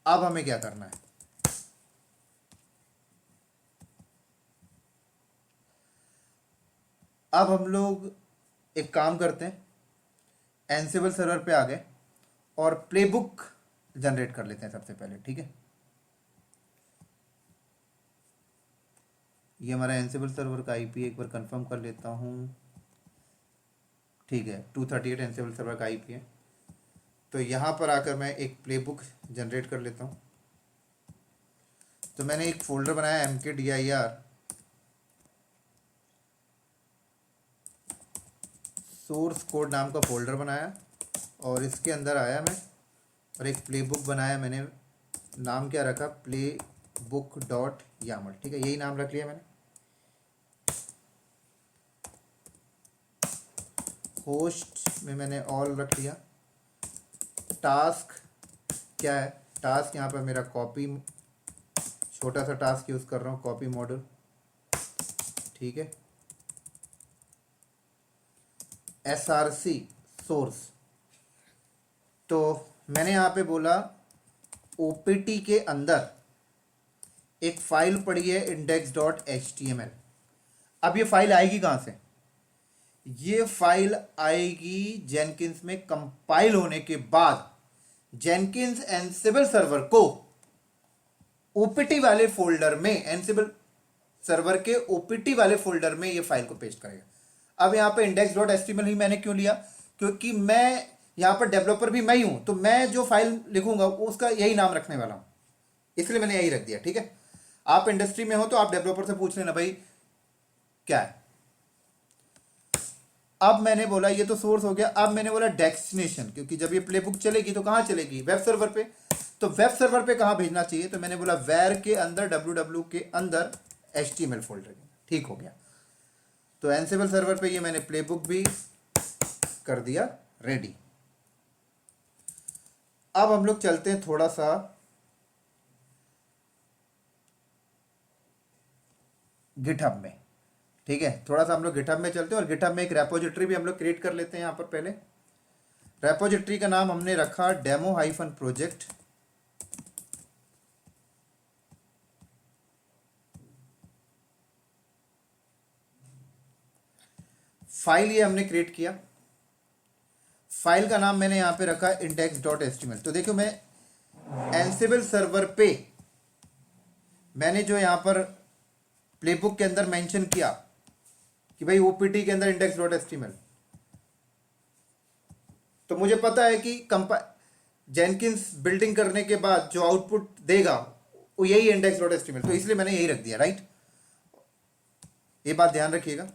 अब हमें क्या करना है, अब हम लोग एक काम करते हैं, एनसेबल सर्वर पे आ गए और प्लेबुक जनरेट कर लेते हैं सबसे पहले, ठीक है। ये हमारा एनसेबल सर्वर का IP एक बार कंफर्म कर लेता हूँ, ठीक है, 238 एनसेबल सर्वर का IP है। तो यहाँ पर आकर मैं एक प्लेबुक जनरेट कर लेता हूँ। तो मैंने एक फोल्डर बनाया mkdir सोर्स कोड नाम का फोल्डर बनाया, और इसके अंदर आया मैं, और एक प्लेबुक बनाया मैंने। नाम क्या रखा, playbook.yaml, ठीक है, यही नाम रख लिया मैंने। होस्ट में मैंने ऑल रख लिया। टास्क क्या है, टास्क यहाँ पर मेरा कॉपी, छोटा सा टास्क यूज़ कर रहा हूँ, कॉपी मॉड्यूल, ठीक है। SRC सोर्स, तो मैंने यहाँ पे बोला OPT के अंदर एक फाइल पड़ी है index.html। अब ये फाइल आएगी कहाँ से, ये फाइल आएगी जेनकिंस में कंपाइल होने के बाद। जेनकिंस एनसेबल सर्वर को OPT वाले फोल्डर में, एनसेबल सर्वर के OPT वाले फोल्डर में ये फाइल को पेस्ट करेगा। अब यहाँ पे index.html ही मैंने क्यों लिया, क्योंकि मैं यहाँ पर डेवलपर भी मैं ही हूं, तो मैं जो फाइल लिखूंगा उसका यही नाम रखने वाला हूं, इसलिए मैंने यही रख दिया, ठीक है। आप इंडस्ट्री में हो तो आप डेवलपर से पूछ लेना भाई क्या है। अब मैंने बोला ये तो सोर्स हो गया, अब मैंने बोला डेस्टिनेशन, क्योंकि जब ये प्लेबुक चलेगी तो कहाँ चलेगी, वेब सर्वर पे। तो वेब सर्वर पे कहाँ भेजना चाहिए, तो मैंने बोला वेर के अंदर www के अंदर HTML फोल्डर के। ठीक हो गया। तो एनसिबल सर्वर पे ये मैंने प्लेबुक भी कर दिया रेडी। अब हम लोग चलते हैं थोड़ा सा गिटहब में। ठीक है, थोड़ा सा हम लोग गिटहब में चलते हैं और गिटहब में एक रेपोजिटरी भी हम लोग क्रिएट कर लेते हैं। यहाँ पर पहले रेपोजिटरी का नाम हमने रखा डेमो-प्रोजेक्ट। फाइल ये हमने क्रिएट किया, फाइल का नाम मैंने यहाँ पे रखा index.html। तो देखो मैं एनसिबल सर्वर पे मैंने जो यहाँ पर प्लेबुक के अंदर मेंशन किया कि भाई ओपीटी के अंदर index.html, तो मुझे पता है कि जेनकिंस बिल्डिंग करने के बाद जो आउटपुट देगा वो यही index.html, तो इसलिए मैंने यही रख दिया। राइट, ये बात ध्यान रखिएगा।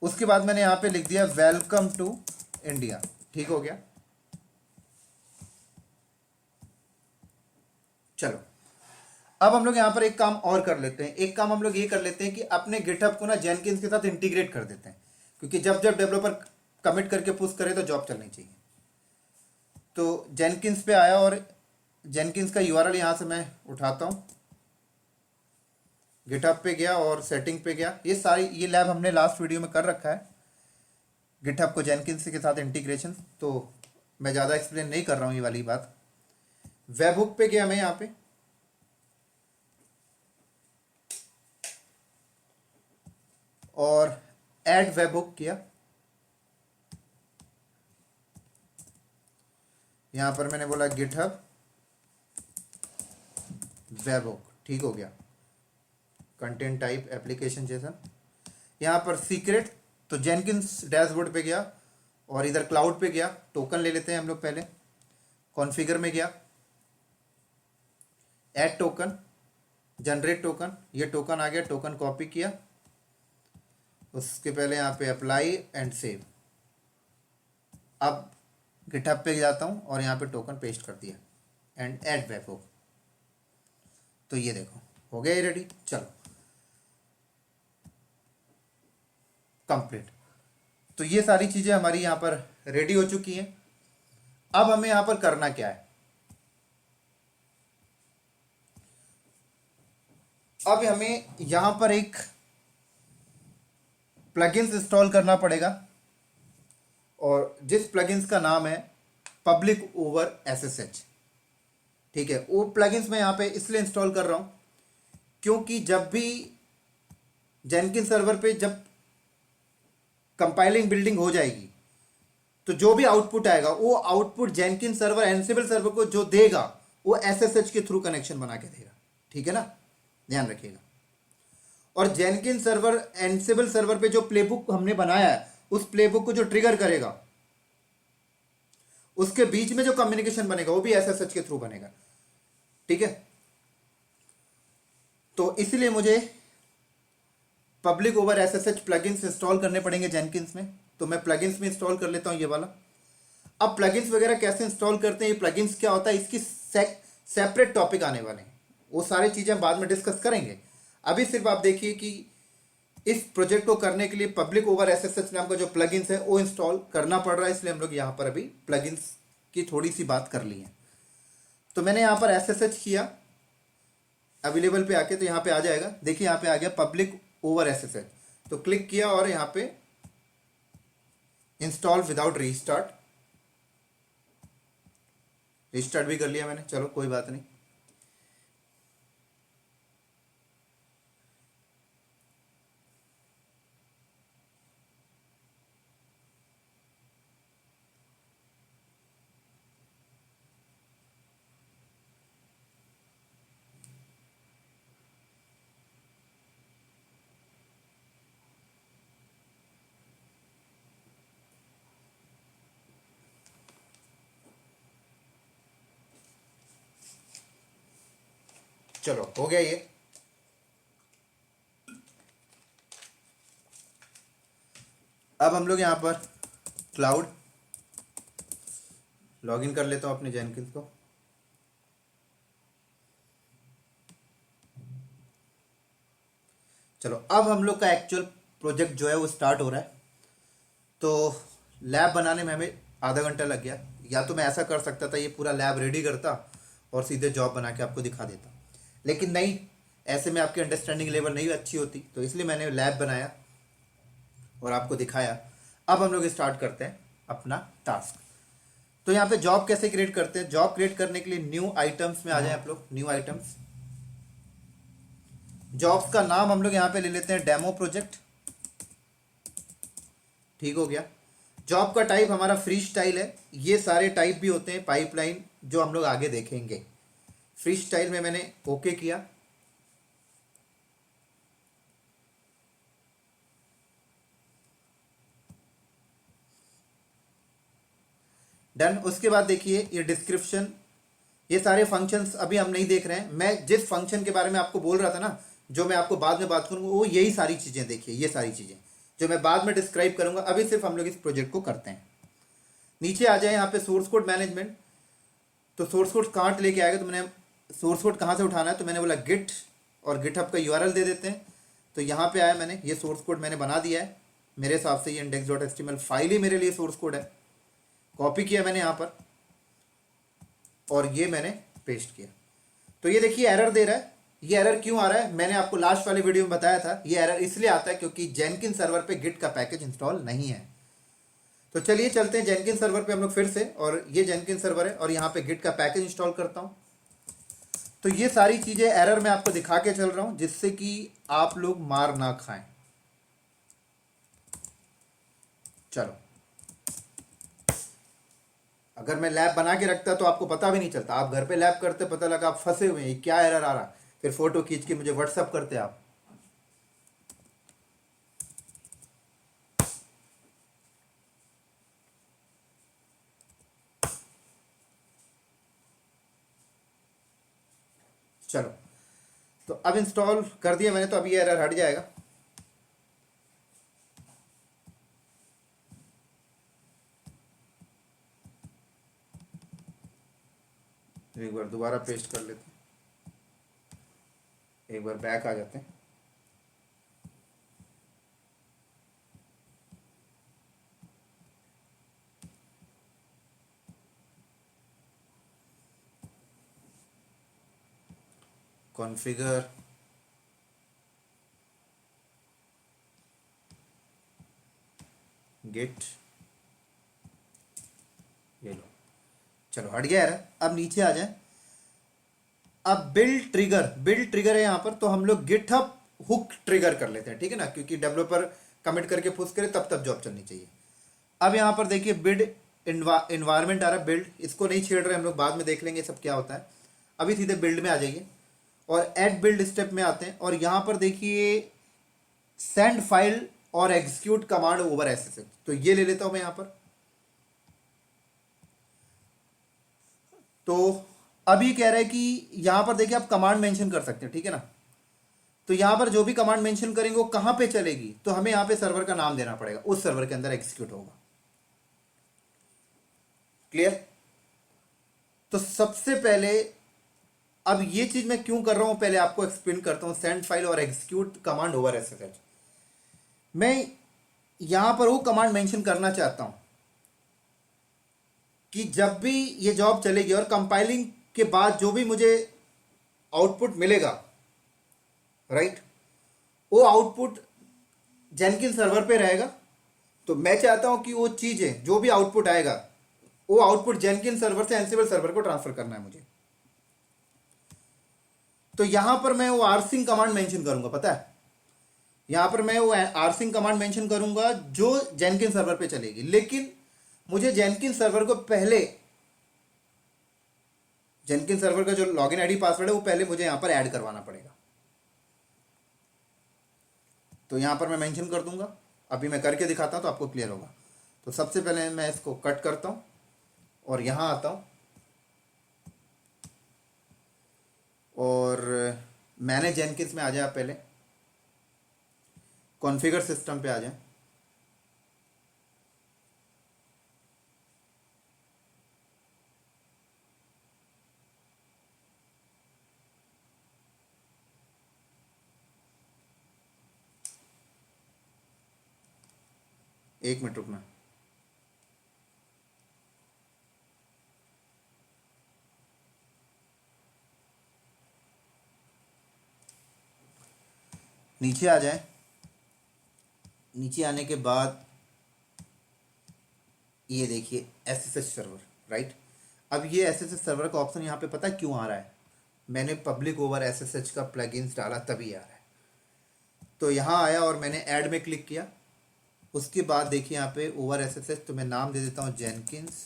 उसके बाद मैंने यहां पे लिख दिया वेलकम टू इंडिया। ठीक हो गया। चलो अब हम लोग यहां पर एक काम और कर लेते हैं। एक काम हम लोग ये कर लेते हैं कि अपने गिटहब को ना जेनकिंस के साथ इंटीग्रेट कर देते हैं, क्योंकि जब जब डेवलपर कमिट करके पुश करे तो जॉब चलनी चाहिए। तो जेनकिंस पे आया और जेनकिंस का यूआरएल यहां से मैं उठाता हूं, गिटहब पे गया और सेटिंग पे गया। ये सारी ये लैब हमने लास्ट वीडियो में कर रखा है, गिटहब को जेनकिंस के साथ इंटीग्रेशन, तो मैं ज़्यादा एक्सप्लेन नहीं कर रहा हूँ ये वाली बात। वेबहुक पे गया मैं यहाँ पे और ऐड वेबहुक किया। यहाँ पर मैंने बोला गिटहब वेबहुक। ठीक हो गया। कंटेंट टाइप एप्लीकेशन जैसा। यहाँ पर सीक्रेट, तो जेनकिंस डैशबोर्ड पे गया और इधर क्लाउड पे गया। टोकन ले लेते हैं हम लोग पहले। कॉन्फ़िगर में गया, ऐड टोकन, जनरेट टोकन, ये टोकन आ गया। टोकन कॉपी किया, उसके पहले यहाँ पे अप्लाई एंड सेव। अब गिटहब पे जाता हूँ और यहाँ पे टोकन पेस्ट कर दिया एंड ऐड वेबहुक। तो ये देखो हो गया ये रेडी। चलो कंप्लीट। तो ये सारी चीज़ें हमारी यहाँ पर रेडी हो चुकी हैं। अब हमें यहाँ पर करना क्या है, अब हमें यहाँ पर एक प्लगइन्स इंस्टॉल करना पड़ेगा और जिस प्लगइन्स का नाम है पब्लिक ओवर एसएसएच। ठीक है, वो प्लगइन्स मैं यहाँ पे इसलिए इंस्टॉल कर रहा हूँ क्योंकि जब भी जेनकिन सर्वर पे जब कंपाइलिंग बिल्डिंग हो जाएगी तो जो भी आउटपुट आएगा वो आउटपुट जेनकिन सर्वर एनसिबल सर्वर को जो देगा वो एसएसएच के थ्रू कनेक्शन बना के देगा। ठीक है ना, ध्यान रखिएगा। और जेनकिन सर्वर एनसिबल सर्वर पे जो प्लेबुक हमने बनाया है उस प्लेबुक को जो ट्रिगर करेगा उसके बीच में जो कम्युनिकेशन बनेगा वो भी एसएसएच के थ्रू बनेगा। ठीक है, तो इसलिए मुझे public over SSH plugins install करने पड़ेंगे जेनकिंस में। तो मैं प्लगइन्स में इंस्टॉल कर लेता हूं ये वाला। अब प्लगइन्स वगैरह कैसे इंस्टॉल करते हैं, ये प्लगइन्स क्या होता है, इसकी सेपरेट टॉपिक आने वाले हैं, वो सारी चीजें हम बाद में डिस्कस करेंगे। अभी सिर्फ आप देखिए कि इस प्रोजेक्ट को करने के लिए पब्लिक ओवर एसएसएच नाम का जो प्लगइन्स है वो इंस्टॉल करना पड़ रहा है, इसलिए हम लोग यहाँ पर अभी प्लगइन्स की थोड़ी सी बात कर ली है। तो मैंने यहाँ पर एसएसएच किया अवेलेबल पे आके, तो यहाँ पे आ जाएगा। देखिए यहाँ पे आ गया पब्लिक ओवर एसएसएच, तो क्लिक किया और यहाँ पे इंस्टॉल विदाउट रीस्टार्ट, रीस्टार्ट भी कर लिया मैंने। चलो कोई बात नहीं। चलो हो गया ये। अब हम लोग यहाँ पर क्लाउड लॉगिन कर लेता हूँ अपने जेनकिंस को। चलो अब हम लोग का एक्चुअल प्रोजेक्ट जो है वो स्टार्ट हो रहा है। तो लैब बनाने में हमें आधा घंटा लग गया। या तो मैं ऐसा कर सकता था, ये पूरा लैब रेडी करता और सीधे जॉब बना के आपको दिखा देता, लेकिन नहीं, ऐसे में आपकी अंडरस्टैंडिंग लेवल नहीं अच्छी होती, तो इसलिए मैंने लैब बनाया और आपको दिखाया। अब हम लोग स्टार्ट करते हैं अपना टास्क। तो यहाँ पे जॉब कैसे क्रिएट करते हैं? जॉब क्रिएट करने के लिए न्यू आइटम्स में आ जाए आप लोग। न्यू आइटम्स, जॉब्स का नाम हम लोग यहाँ पे ले लेते हैं डेमो प्रोजेक्ट। ठीक हो गया। जॉब का टाइप हमारा फ्री स्टाइल है। ये सारे टाइप भी होते हैं पाइपलाइन, जो हम लोग आगे देखेंगे। फ्री स्टाइल में मैंने ओके किया। डन। उसके बाद देखिए ये डिस्क्रिप्शन, ये सारे फंक्शंस अभी हम नहीं देख रहे हैं। मैं जिस फंक्शन के बारे में आपको बोल रहा था ना, जो मैं आपको बाद में बात करूंगा, वो यही सारी चीजें देखिए, ये सारी चीजें जो मैं बाद में डिस्क्राइब करूंगा। अभी सिर्फ हम लोग इस प्रोजेक्ट को करते हैं। नीचे आ जाए यहाँ पे सोर्स कोड मैनेजमेंट। तो सोर्स कोड कहाँ लेके आएगा? तो मैंने सोर्स कोड कहाँ से उठाना है, तो मैंने बोला गिट और गिटहब का यूआरएल दे देते हैं। तो यहाँ पे आया, मैंने ये सोर्स कोड मैंने बना दिया है। मेरे हिसाब से ये index.html फाइल ही मेरे लिए सोर्स कोड है। कॉपी किया मैंने यहाँ पर और ये मैंने पेस्ट किया। तो ये देखिए एरर दे रहा है। ये एरर क्यों आ रहा है? मैंने आपको लास्ट वाले वीडियो में बताया था, ये एरर इसलिए आता है क्योंकि जेनकिन सर्वर पे गिट का पैकेज इंस्टॉल नहीं है। तो चलिए चलते हैं जेनकिन सर्वर पे हम लोग फिर से, और ये जेनकिन सर्वर है और यहाँ पे गिट का पैकेज इंस्टॉल करता हूँ। तो ये सारी चीजें एरर मैं आपको दिखा के चल रहा हूँ, जिससे कि आप लोग मार ना खाएं। चलो, अगर मैं लैब बना के रखता तो आपको पता भी नहीं चलता। आप घर पे लैब करते, पता लगा आप फंसे हुए हैं, क्या एरर आ रहा, फिर फोटो खींच के मुझे व्हाट्सअप करते आप। चलो, तो अब इंस्टॉल कर दिया मैंने, तो अब ये एरर हट जाएगा। एक बार दोबारा पेस्ट कर लेते हैं, एक बार बैक आ जाते हैं। कॉन्फ़िगर, गिट, ये लो। चलो हट गया एरर। अब नीचे आ जाए। अब बिल्ड ट्रिगर, बिल्ड ट्रिगर है यहाँ पर, तो हम लोग गिटहब हुक ट्रिगर कर लेते हैं, ठीक है ना, क्योंकि डेवलपर कमिट करके पुश करे तब तब जॉब चलनी चाहिए। अब यहाँ पर देखिए बिल्ड इन्वायरमेंट आ रहा है, बिल्ड, इसको नहीं छेड़ रहे हम लोग, बाद में देख लेंगे सब क्या होता है। अभी सीधे बिल्ड में आ जाइए और ऐड बिल्ड स्टेप में आते हैं, और यहाँ पर देखिए सेंड फाइल और एग्जीक्यूट कमांड ओवर एसएसएच, तो ये ले लेता हूं मैं यहाँ पर। तो अभी कह रहा है कि यहां पर देखिए आप कमांड मेंशन कर सकते हैं, ठीक है ना। तो यहां पर जो भी कमांड मेंशन करेंगे वो कहां पे चलेगी, तो हमें यहां पे सर्वर का नाम देना पड़ेगा, उस सर्वर के अंदर एग्जीक्यूट होगा। क्लियर? तो सबसे पहले, अब ये चीज मैं क्यों कर रहा हूं पहले आपको एक्सप्लेन करता हूं। सेंड फाइल और एग्जीक्यूट कमांड ओवर एसएसएच, मैं यहां पर वो कमांड मेंशन करना चाहता हूं कि जब भी ये जॉब चलेगी और कंपाइलिंग के बाद जो भी मुझे आउटपुट मिलेगा, राइट, वो आउटपुट जेनकिन सर्वर पे रहेगा। तो मैं चाहता हूं कि वो चीजें, जो भी आउटपुट आएगा, वो आउटपुट जेनकिन सर्वर से एंसिबल सर्वर को ट्रांसफर करना है मुझे। तो यहां पर मैं वो आरसिंग कमांड मेंशन करूंगा, पता है, यहां पर मैं वो आरसिंग कमांड मेंशन करूंगा जो जेनकिन सर्वर पे चलेगी। लेकिन मुझे जेनकिन सर्वर को पहले, जेनकिन सर्वर का जो लॉगिन आईडी पासवर्ड है वो पहले मुझे यहां पर ऐड करवाना पड़ेगा। तो यहां पर मैं मेंशन कर दूंगा, अभी मैं करके दिखाता हूं तो आपको क्लियर होगा। तो सबसे पहले मैं इसको कट करता हूं और यहां आता हूं, और मैनेज जेनकिंस में आ जाए आप, पहले कॉन्फ़िगर सिस्टम पे आ जाए। एक मिनट रुकना। नीचे आ जाए। नीचे आने के बाद ये देखिए SSH सर्वर, राइट। अब ये SSH सर्वर का ऑप्शन यहाँ पे पता है क्यों आ रहा है? मैंने पब्लिक ओवर SSH का प्लगइन्स डाला तभी आ रहा है। तो यहाँ आया और मैंने ऐड में क्लिक किया। उसके बाद देखिए यहाँ पे ओवर SSH, तो मैं नाम दे देता हूँ जेनकिंस,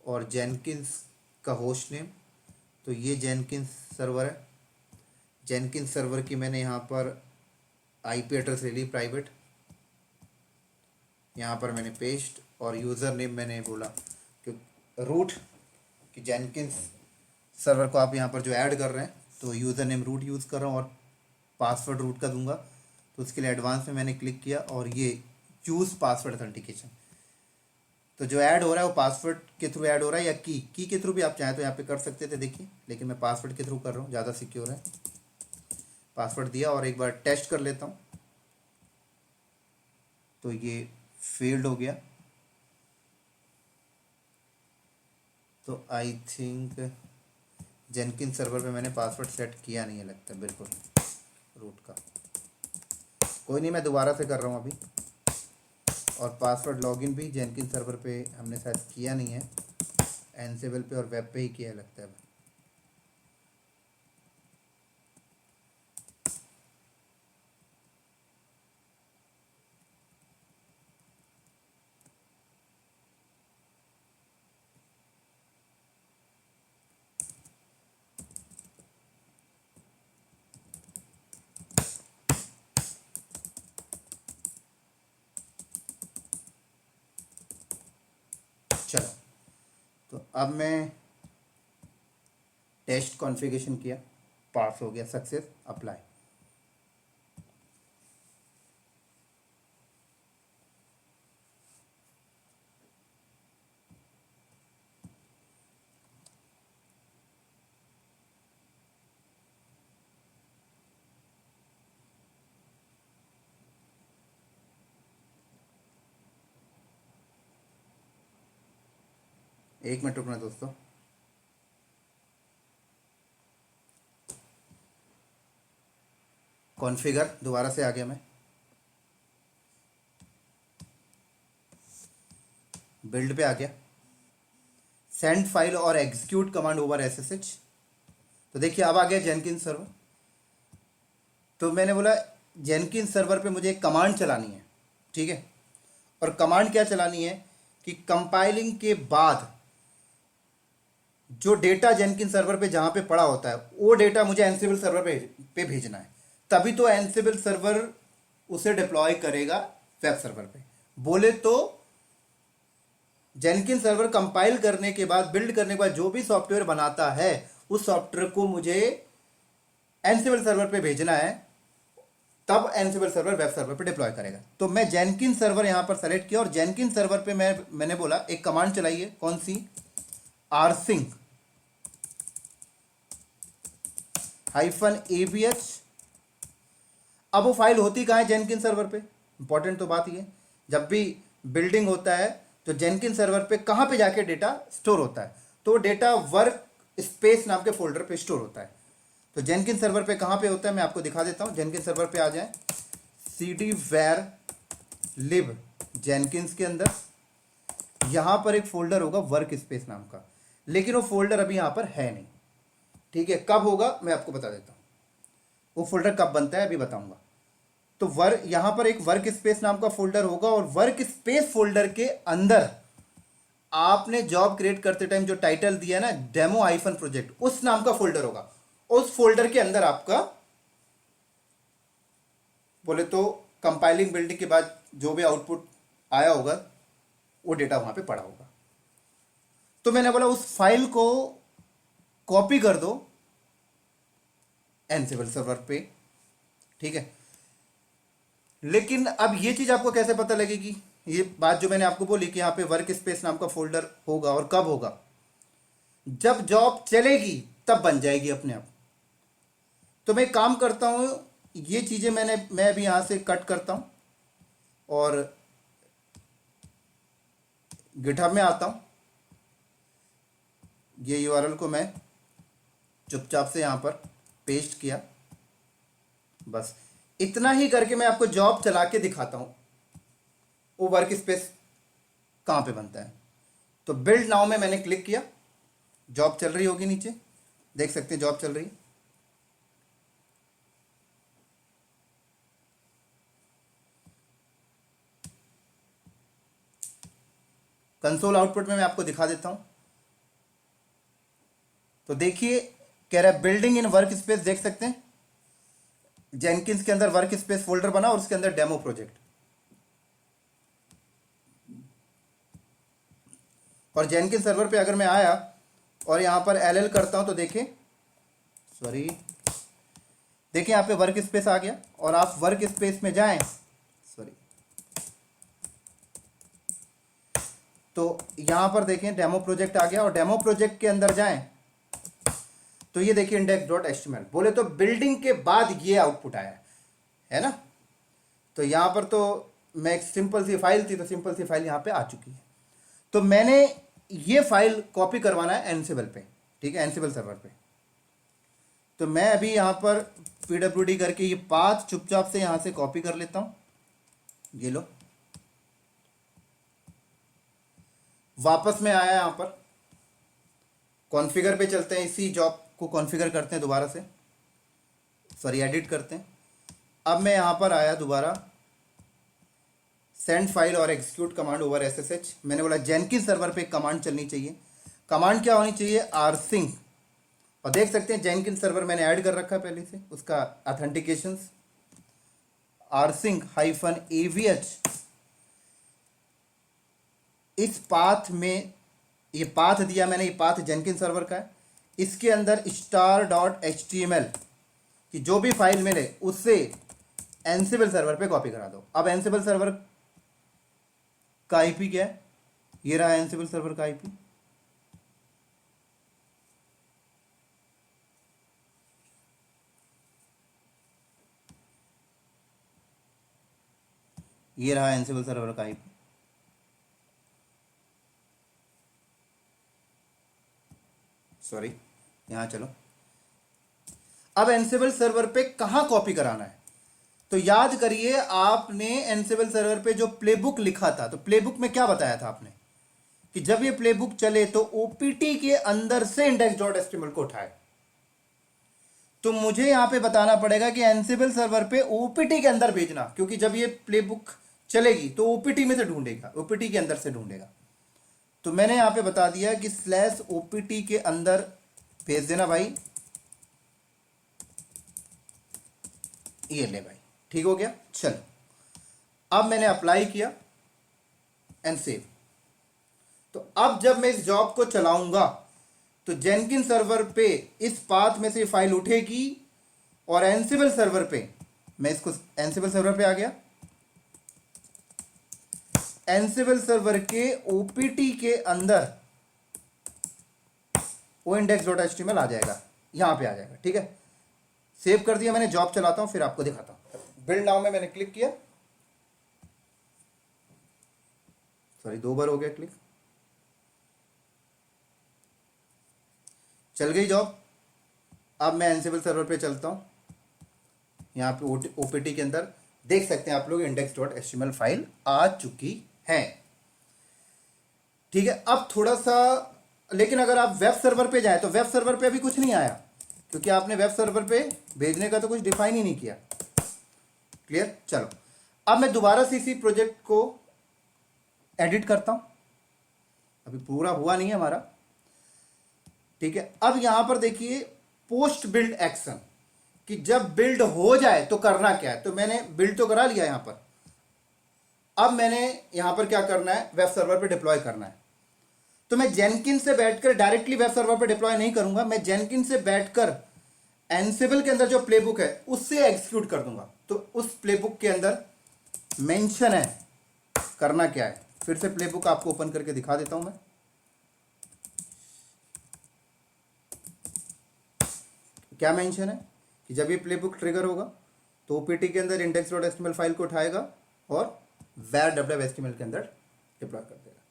और जेनकिंस का होस्ट नेम, तो ये जेनकिंस सर्वर है। जेनकिंस सर्वर की मैंने यहाँ पर IP एड्रेस ले ली प्राइवेट, यहाँ पर मैंने पेस्ट, और यूज़र नेम मैंने बोला कि रूट, कि जेनकिंस सर्वर को आप यहाँ पर जो ऐड कर रहे हैं तो यूज़र नेम रूट यूज़ कर रहा हूँ, और पासवर्ड रूट का दूंगा। तो उसके लिए एडवांस में मैंने क्लिक किया, और ये चूज़ पासवर्ड अथेंटिकेशन, तो जो ऐड हो रहा है वो पासवर्ड के थ्रू ऐड हो रहा है, या की के थ्रू भी आप चाहें तो यहाँ पे कर सकते थे, देखिए, लेकिन मैं पासवर्ड के थ्रू कर रहा हूँ, ज़्यादा सिक्योर है। पासवर्ड दिया और एक बार टेस्ट कर लेता हूँ, तो ये फेल्ड हो गया। तो आई थिंक जेनकिन सर्वर पे मैंने पासवर्ड सेट किया नहीं है लगता, बिल्कुल रूट का। कोई नहीं, मैं दोबारा से कर रहा हूँ अभी। और पासवर्ड लॉगिन भी जेनकिन सर्वर पे हमने शायद किया नहीं है, एनसेबल पे और वेब पे ही किया है लगता है। चलो, तो अब मैं टेस्ट कॉन्फ़िगरेशन किया, पास हो गया, सक्सेस, अप्लाई। एक मिनट रुकना दोस्तों। कॉन्फ़िगर दोबारा से आ गया मैं, बिल्ड पे आ गया, सेंड फाइल और एग्जीक्यूट कमांड ओवर SSH। तो देखिए अब आ गया जेनकिन सर्वर। तो मैंने बोला जेनकिन सर्वर पे मुझे एक कमांड चलानी है, ठीक है। और कमांड क्या चलानी है कि कंपाइलिंग के बाद जो डेटा जेनकिन सर्वर पे जहां पे पड़ा होता है वो डेटा मुझे एनसिबल सर्वर पे भेजना है, तभी तो एनसिबल सर्वर उसे डिप्लॉय करेगा वेब सर्वर पे। बोले तो जेनकिन सर्वर कंपाइल करने के बाद, बिल्ड करने के बाद जो भी सॉफ्टवेयर बनाता है उस सॉफ्टवेयर को मुझे एनसिबल सर्वर पे भेजना है, तब एनसिबल सर्वर वेब सर्वर पे डिप्लॉय करेगा। तो मैं जेनकिन सर्वर यहां पर सेलेक्ट किया, और जेनकिन सर्वर पे मैंने बोला एक कमांड चलाइए, कौन सी? rsync -abh। अब वो फाइल होती कहाँ है जेनकिन सर्वर पे? इंपॉर्टेंट तो बात ये, जब भी बिल्डिंग होता है तो जेनकिन सर्वर पे कहाँ पे जाके डेटा स्टोर होता है? तो डेटा वर्क स्पेस नाम के फोल्डर पे स्टोर होता है। तो जेनकिन सर्वर पे कहाँ पे होता है मैं आपको दिखा देता हूँ। जेनकिन सर्वर पे आ जाए, cd var lib जेनकिंस के अंदर यहाँ पर एक फोल्डर होगा वर्क स्पेस नाम का, लेकिन वो फोल्डर अभी यहाँ पर है नहीं, ठीक है। कब होगा मैं आपको बता देता हूँ, वो फोल्डर कब बनता है अभी बताऊंगा। तो यहां पर एक वर्क स्पेस नाम का फोल्डर होगा, और वर्क स्पेस फोल्डर के अंदर आपने जॉब क्रिएट करते टाइम जो टाइटल दिया ना, डेमो आइफन प्रोजेक्ट, उस नाम का फोल्डर होगा। उस फोल्डर के अंदर आपका बोले तो कंपाइलिंग बिल्डिंग के बाद जो भी आउटपुट आया होगा वो डेटा वहां पे पड़ा होगा। तो मैंने बोला उस फाइल को कॉपी कर दो एनसिबल सर्वर पे, ठीक है। लेकिन अब ये चीज आपको कैसे पता लगेगी? ये बात जो मैंने आपको बोली कि यहां पे वर्क स्पेस नाम का फोल्डर होगा, और कब होगा? जब जॉब चलेगी तब बन जाएगी अपने आप। तो मैं काम करता हूं, ये चीजें मैं अभी यहां से कट करता हूं, और गिटहब में आता हूँ, ये यूआरएल को मैं चुपचाप से यहाँ पर पेस्ट किया। बस इतना ही करके मैं आपको जॉब चला के दिखाता हूँ वो वर्क स्पेस कहाँ पे बनता है। तो बिल्ड नाउ में मैंने क्लिक किया, जॉब चल रही होगी, नीचे देख सकते हैं जॉब चल रही है। कंसोल आउटपुट में मैं आपको दिखा देता हूं। तो देखिए कह रहा है बिल्डिंग इन वर्क स्पेस, देख सकते हैं जेनकिंस के अंदर वर्क स्पेस फोल्डर बना और उसके अंदर डेमो प्रोजेक्ट। और जेनकिंस सर्वर पे अगर मैं आया और यहां पर एलएल करता हूं तो देखिए, सॉरी, देखिए यहां पे वर्क स्पेस आ गया। और आप वर्क स्पेस में जाएं, सॉरी, तो यहां पर देखें डेमो प्रोजेक्ट आ गया। और डेमो प्रोजेक्ट के अंदर जाएं तो ये देखिए index.html, बोले तो बिल्डिंग के बाद ये आउटपुट आया है ना। तो यहां पर तो मैं एक सिंपल सी फाइल थी, तो सिंपल सी फाइल यहां पे आ चुकी है। तो मैंने ये फाइल कॉपी करवाना है एनसिबल पे, ठीक है, एनसिबल सर्वर पे। तो मैं अभी यहां पर pwd करके ये पाथ चुपचाप से यहां से कॉपी कर लेता हूं, ये लो। वापस में आया, यहां पर कॉन्फ़िगर पे चलते हैं, इसी जॉब को कॉन्फ़िगर करते हैं दोबारा से, सॉरी एडिट करते हैं। अब मैं यहां पर आया दोबारा, सेंड फाइल और एग्जीक्यूट कमांड ओवर एसएसएच। मैंने बोला जेनकिंस सर्वर पे एक कमांड चलनी चाहिए। कमांड क्या होनी चाहिए? rsync। और देख सकते हैं जेनकिंस सर्वर मैंने ऐड कर रखा है पहले से, उसका ऑथेंटिकेशन rsync-avh। इस पाथ में ये पाथ दिया मैंने, ये पाथ जेनकिंस सर्वर का है। इसके अंदर star.html की जो भी फाइल मिले उससे एनसिबल सर्वर पे कॉपी करा दो। अब एनसिबल सर्वर का आईपी क्या है? ये रहा एनसिबल सर्वर का आईपी। ये रहा एनसिबल सर्वर का आईपी। सॉरी, यहां चलो। अब एनसिबल सर्वर पे कहां कॉपी कराना है? तो याद करिए, आपने एनसिबल सर्वर पे जो प्लेबुक लिखा था, तो प्लेबुक में क्या बताया था आपने कि जब ये प्लेबुक चले तो ओपीटी के अंदर से index.html को उठाए। तो मुझे यहां पे बताना पड़ेगा कि एनसिबल सर्वर पे ओपीटी के अंदर भेजना, क्योंकि जब ये प्लेबुक चलेगी तो ओपीटी में से ढूंढेगा, ओपीटी के अंदर से ढूंढेगा। तो मैंने यहां पे बता दिया कि /opt के अंदर भेज देना भाई। ये ले भाई, ठीक हो गया। चलो, अब मैंने अप्लाई किया एंड सेव। तो अब जब मैं इस जॉब को चलाऊंगा तो जेनकिंस सर्वर पे इस पाथ में से फाइल उठेगी और एनसिबल सर्वर पे, मैं इसको एनसिबल सर्वर पे आ गया, एनसिबल सर्वर के ओपीटी के अंदर वो index.html आ जाएगा, यहां पे आ जाएगा, ठीक है। सेव कर दिया मैंने, जॉब चलाता हूं फिर आपको दिखाता हूं। बिल्ड नाउ में मैंने क्लिक किया, सॉरी 2 बार हो गया क्लिक, चल गई जॉब। अब मैं एनसिबल सर्वर पे चलता हूं, यहां पे ओपीटी के अंदर देख सकते हैं आप लोग index.html फाइल आ चुकी है, ठीक है। अब थोड़ा सा, लेकिन अगर आप वेब सर्वर पे जाए तो वेब सर्वर पे अभी कुछ नहीं आया, क्योंकि आपने वेब सर्वर पे भेजने का तो कुछ डिफाइन ही नहीं किया। क्लियर? चलो, अब मैं दोबारा से इसी प्रोजेक्ट को एडिट करता हूं, अभी पूरा हुआ नहीं है हमारा, ठीक है। अब यहां पर देखिए पोस्ट बिल्ड एक्शन, कि जब बिल्ड हो जाए तो करना क्या है। तो मैंने बिल्ड तो करा लिया यहां पर, अब मैंने यहां पर क्या करना है, वेब सर्वर पे डिप्लॉय करना है। तो मैं जेनकिन से बैठकर डायरेक्टली वेब सर्वर पे डिप्लॉय नहीं करूंगा, मैं जेनकिन से बैठकर एनसिबल के अंदर जो प्लेबुक है उससे एग्जीक्यूट कर दूंगा। तो उस प्लेबुक के अंदर मेंशन है, करना क्या है। फिर से प्लेबुक आपको ओपन करके दिखा देता हूं मैं। क्या मेंशन है कि जब ये प्लेबुक ट्रिगर होगा तो ओपीटी के अंदर index.html फाइल को उठाएगा और var.html के अंदर डिप्लॉय कर देगा।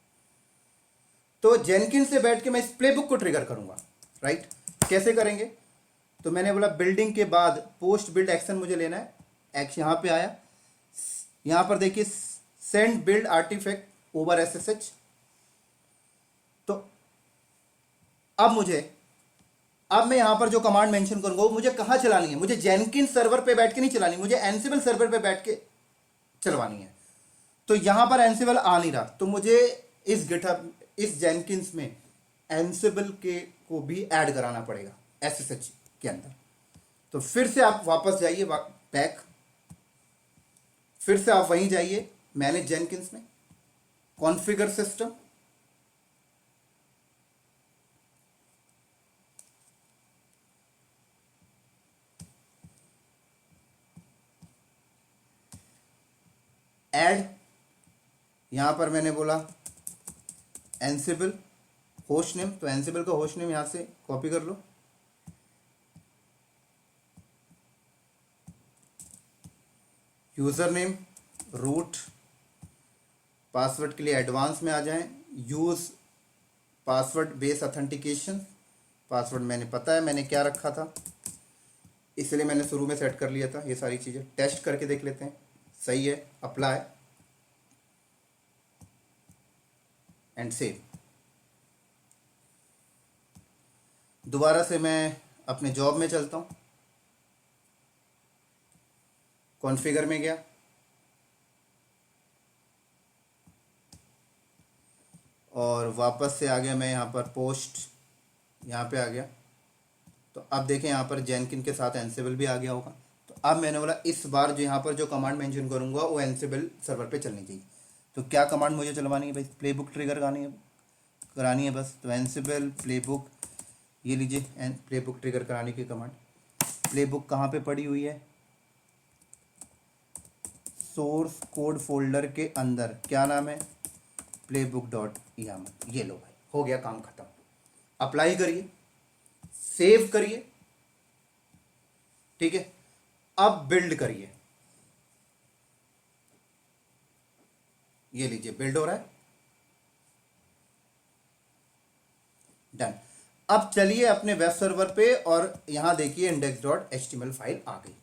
तो जेनकिंस से बैठ के मैं इस प्लेबुक को ट्रिगर करूंगा, राइट। कैसे करेंगे? तो मैंने बोला बिल्डिंग के बाद पोस्ट बिल्ड एक्शन मुझे लेना है। एक्स यहां पे आया, यहां पर देखिए send build artifact over SSH. तो अब मैं यहां पर जो कमांड मेंशन करूंगा वो मुझे कहां चलानी है? मुझे जेनकिंस सर्वर पे बैठ के नहीं चलानी, मुझे एनसिबल सर्वर पे बैठ के चलवानी है। तो यहां पर एनसिबल आ नहीं रहा, तो मुझे इस गिटहब इस जेनकिंस में एनसिबल के को भी ऐड कराना पड़ेगा एसएसएच के अंदर। तो फिर से आप वापस जाइए बैक, फिर से आप वहीं जाइए मैनेज जेनकिंस में, कॉन्फ़िगर सिस्टम, ऐड, यहां पर मैंने बोला एनसिबल होस्ट नेम, तो एनसिबल का होस्ट नेम यहां से कॉपी कर लो, यूजर नेम रूट, पासवर्ड के लिए एडवांस में आ जाएं, use password base authentication, password मैंने पता है मैंने क्या रखा था, इसलिए मैंने शुरू में सेट कर लिया था। ये सारी चीज़ें टेस्ट करके देख लेते हैं, सही है, अप्लाई एंड सेव। दोबारा से मैं अपने जॉब में चलता हूँ, कॉन्फ़िगर में गया, और वापस से आ गया मैं यहाँ पर पोस्ट, यहाँ पे आ गया। तो अब देखें यहाँ पर जेनकिन के साथ एनसिबल भी आ गया होगा। तो अब मैंने बोला इस बार जो यहाँ पर जो कमांड मेंशन करूँगा वो एनसिबल सर्वर पे चलनी चाहिए। तो क्या कमांड मुझे चलवानी है भाई? प्लेबुक ट्रिगर करानी है बस। तो एनसिबल प्लेबुक, ये लीजिए प्लेबुक ट्रिगर कराने की कमांड। प्लेबुक कहाँ पे पड़ी हुई है? सोर्स कोड फोल्डर के अंदर, क्या नाम है? Playbook dot yaml. ये लो भाई, हो गया काम खत्म। अप्लाई करिए, सेव करिए, ठीक है। अब बिल्ड करिए, ये लीजिए बिल्ड हो रहा है, डन। अब चलिए अपने वेब सर्वर पे और यहां देखिए index.html फाइल आ गई।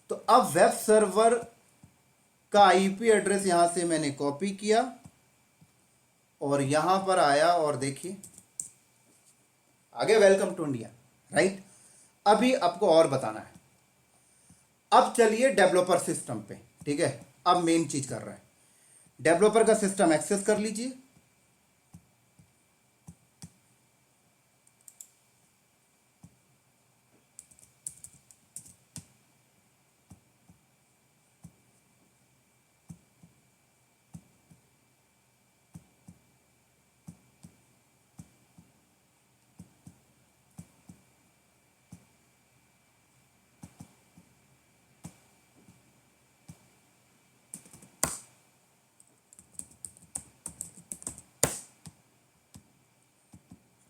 तो अब वेब सर्वर का आईपी एड्रेस यहां से मैंने कॉपी किया और यहां पर आया और देखिए आगे वेलकम टू इंडिया, राइट। अभी आपको और बताना है। अब चलिए डेवलपर सिस्टम पे, ठीक है। अब मेन चीज कर रहा है, डेवलपर का सिस्टम एक्सेस कर लीजिए।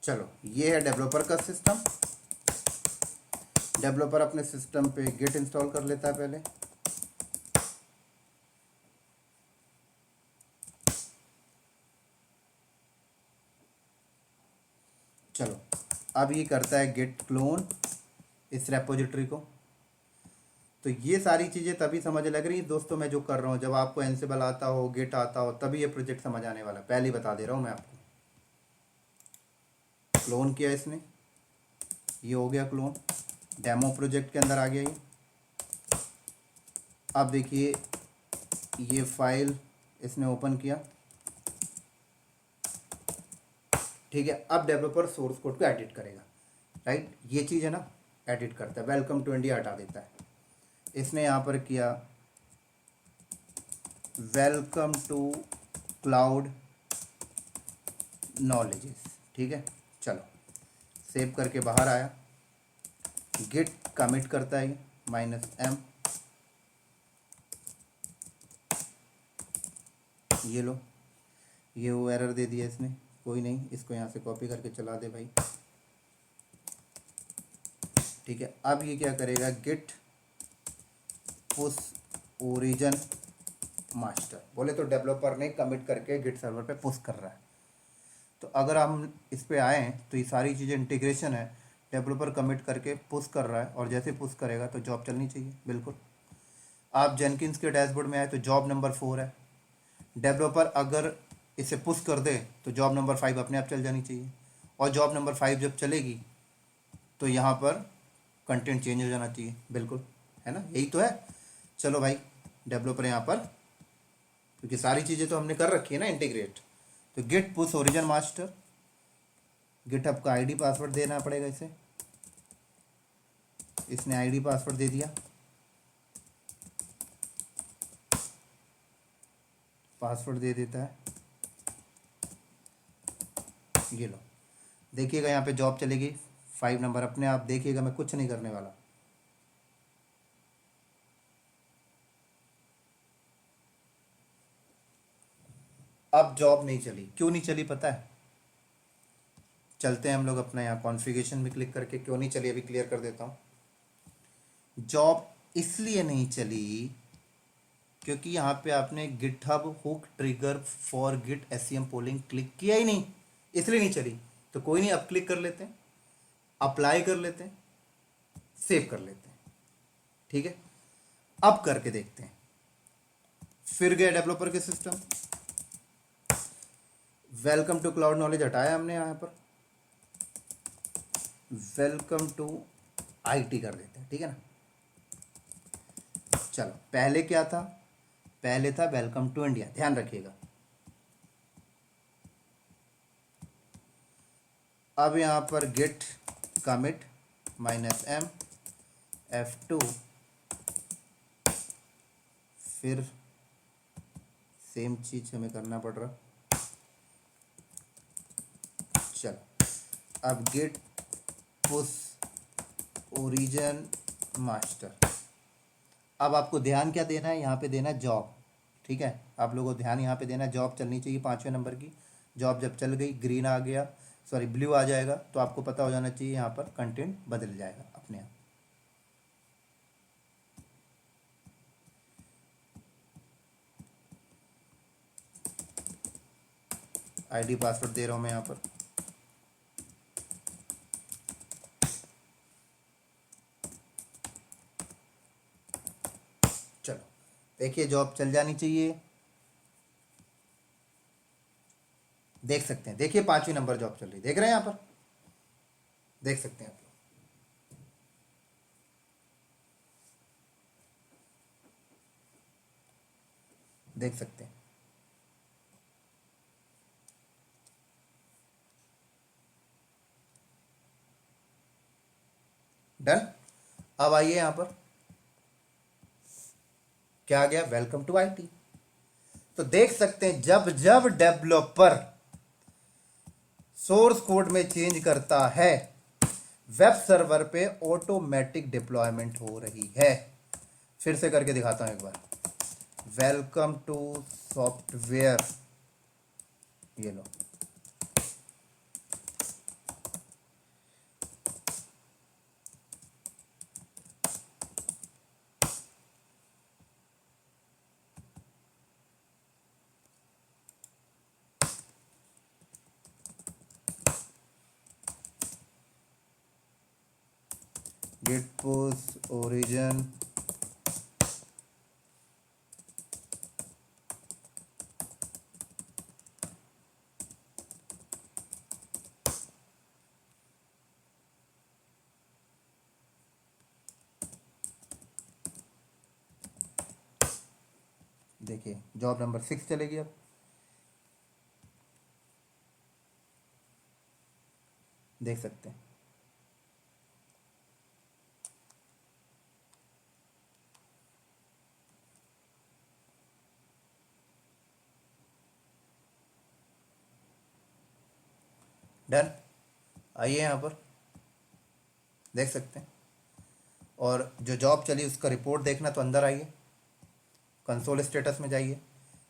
चलो, ये है डेवलपर का सिस्टम। डेवलपर अपने सिस्टम पे गिट इंस्टॉल कर लेता है पहले। चलो, अब ये करता है गिट क्लोन इस रेपोजिटरी को। तो ये सारी चीज़ें तभी समझ लग रही दोस्तों मैं जो कर रहा हूँ, जब आपको एनसिबल आता हो, गिट आता हो, तभी ये प्रोजेक्ट समझ आने वाला है। पहले ही बता दे रहा हूँ मैं आपको। क्लोन किया इसने, ये हो गया क्लोन, डेमो प्रोजेक्ट के अंदर आ गया ये। अब देखिए ये फाइल इसने ओपन किया, ठीक है। अब डेवलपर सोर्स कोड को एडिट करेगा, राइट। ये चीज़ है ना, एडिट करता है, वेलकम टू इंडिया हटा देता है। इसने यहाँ पर किया वेलकम टू क्लाउड नॉलेजेस, ठीक है। चलो, सेव करके बाहर आया, गिट कमिट करता है -m, ये लो, ये वो एरर दे दिया इसने, कोई नहीं, इसको यहाँ से कॉपी करके चला दे भाई, ठीक है। अब ये क्या करेगा, गिट पुश ओरिजिन मास्टर, बोले तो डेवलपर ने कमिट करके गिट सर्वर पे पुश कर रहा है। तो अगर हम इस पे आए तो ये सारी चीज़ें इंटीग्रेशन है, डेवलपर कमिट करके पुश कर रहा है और जैसे पुश करेगा तो जॉब चलनी चाहिए बिल्कुल। आप जेनकिंस के डैशबोर्ड में आए तो जॉब नंबर 4 है, डेवलपर अगर इसे पुश कर दे तो जॉब नंबर 5 अपने आप चल जानी चाहिए, और जॉब नंबर 5 जब चलेगी तो यहाँ पर कंटेंट चेंज हो जाना चाहिए बिल्कुल, है ना, यही तो है। चलो भाई, डेवलपर यहाँ पर, क्योंकि सारी चीज़ें तो हमने कर रखी है ना इंटीग्रेट, तो git push origin master, GitHub का आईडी पासवर्ड देना पड़ेगा इसे, इसने आईडी पासवर्ड दे दिया, पासवर्ड दे देता है, ये लो, देखिएगा यहाँ पे जॉब चलेगी 5 नंबर अपने आप, देखिएगा मैं कुछ नहीं करने वाला। अब जॉब नहीं चली, क्यों नहीं चली पता है? चलते हैं हम लोग अपना यहाँ कॉन्फ़िगरेशन में क्लिक करके, क्यों नहीं चली अभी क्लियर कर देता हूँ। जॉब इसलिए नहीं चली क्योंकि यहाँ पे आपने GitHub hook trigger for git SCM polling click किया ही नहीं, इसलिए नहीं चली। तो कोई नहीं, अब क्लिक कर लेते हैं, अप्लाई कर लेते हैं, सेव कर लेते हैं, ठीक है। अब करके देखते हैं, फिर गए डेवलपर के system, welcome to cloud knowledge हटाया हमने, यहाँ पर वेलकम टू आईटी कर देते हैं, ठीक है ना। चलो, पहले क्या था? पहले था वेलकम टू इंडिया, ध्यान रखिएगा। अब यहाँ पर गिट कमिट -m F2, फिर सेम चीज हमें करना पड़ रहा। चलो, अब गिट पुश ओरिजिन मास्टर। अब आपको ध्यान क्या देना है? यहाँ पे देना है जॉब, ठीक है। आप लोगों को ध्यान यहाँ पे देना है, जॉब चलनी चाहिए 5वें नंबर की। जॉब जब चल गई, ग्रीन आ गया, सॉरी ब्लू आ जाएगा, तो आपको पता हो जाना चाहिए यहाँ पर कंटेंट बदल जाएगा अपने आप। आईडी पासवर्ड दे रहा हूँ मैं यहाँ पर, चलो देखिए जॉब चल जानी चाहिए, देख सकते हैं, देखिए 5वीं नंबर जॉब चल रही, देख रहे हैं यहाँ पर, देख सकते हैं आप लोग, देख सकते हैं। डन। अब आइए यहाँ पर, क्या आ गया? Welcome to IT. तो देख सकते हैं जब जब डेवलपर सोर्स कोड में चेंज करता है, वेब सर्वर पे ऑटोमेटिक डिप्लॉयमेंट हो रही है। फिर से करके दिखाता हूं एक बार, वेलकम टू सॉफ्टवेयर, ये लो, गिट पुश ओरिजिन, देखिए जॉब नंबर 6 चलेगी अब, देख सकते हैं। डन। आइए यहाँ पर, देख सकते हैं। और जो जॉब चली उसका रिपोर्ट देखना तो अंदर आइए, कंसोल स्टेटस में जाइए,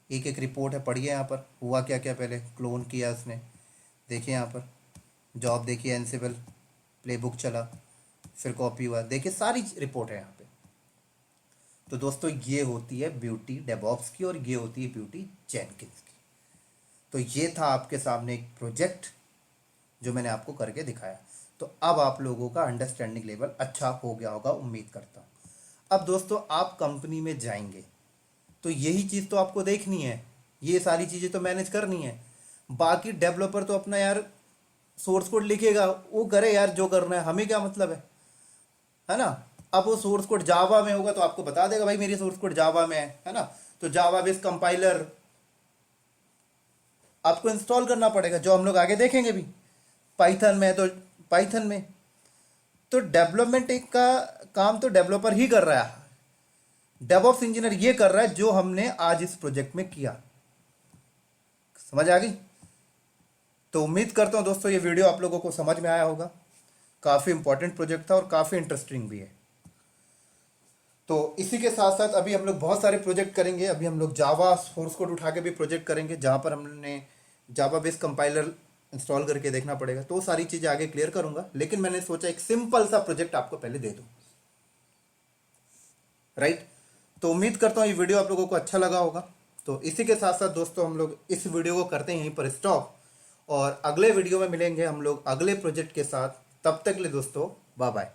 एक एक रिपोर्ट है, पढ़िए यहाँ पर हुआ क्या क्या। पहले क्लोन किया उसने, देखिए यहाँ पर जॉब, देखिए एनसिबल प्लेबुक चला, फिर कॉपी हुआ, देखिए सारी रिपोर्ट है यहाँ पे। तो दोस्तों ये होती है ब्यूटी डेवऑप्स की, और ये होती है ब्यूटी जेनकिंस की। तो ये था आपके सामने एक प्रोजेक्ट जो मैंने आपको करके दिखाया। तो अब आप लोगों का अंडरस्टैंडिंग लेवल अच्छा हो गया होगा, उम्मीद करता हूँ। अब दोस्तों आप कंपनी में जाएंगे तो यही चीज़ तो आपको देखनी है, ये सारी चीज़ें तो मैनेज करनी है। बाकी डेवलपर तो अपना यार सोर्स कोड लिखेगा, वो करे यार जो करना है, हमें क्या मतलब है ना। अब वो सोर्स कोड जावा में होगा तो आपको बता देगा भाई मेरी सोर्स कोड जावा में है ना। तो जावा बेस कंपाइलर आपको इंस्टॉल करना पड़ेगा, जो हम लोग आगे देखेंगे भी। पाइथन में है तो पाइथन में। तो डेवलपमेंट एक का काम तो डेवलपर ही कर रहा है, डेवऑप्स इंजीनियर ये कर रहा है जो हमने आज इस प्रोजेक्ट में किया। समझ आ गई? तो उम्मीद करता हूं दोस्तों ये वीडियो आप लोगों को समझ में आया होगा। काफ़ी इंपॉर्टेंट प्रोजेक्ट था और काफ़ी इंटरेस्टिंग भी है। तो इसी के साथ साथ अभी हम लोग बहुत सारे प्रोजेक्ट करेंगे। अभी हम लोग जावा सोर्स कोड उठा के भी प्रोजेक्ट करेंगे, जहाँ पर हमने जावा बेस्ड कंपाइलर इंस्टॉल करके देखना पड़ेगा। तो वो सारी चीज़ें आगे क्लियर करूंगा, लेकिन मैंने सोचा एक सिंपल सा प्रोजेक्ट आपको पहले दे दूं। राइट? तो उम्मीद करता हूँ ये वीडियो आप लोगों को अच्छा लगा होगा। तो इसी के साथ साथ दोस्तों हम लोग इस वीडियो को करते हैं यहीं पर स्टॉप, और अगले वीडियो में मिलेंगे हम लोग अगले प्रोजेक्ट के साथ। तब तक के लिए दोस्तों बाय बाय।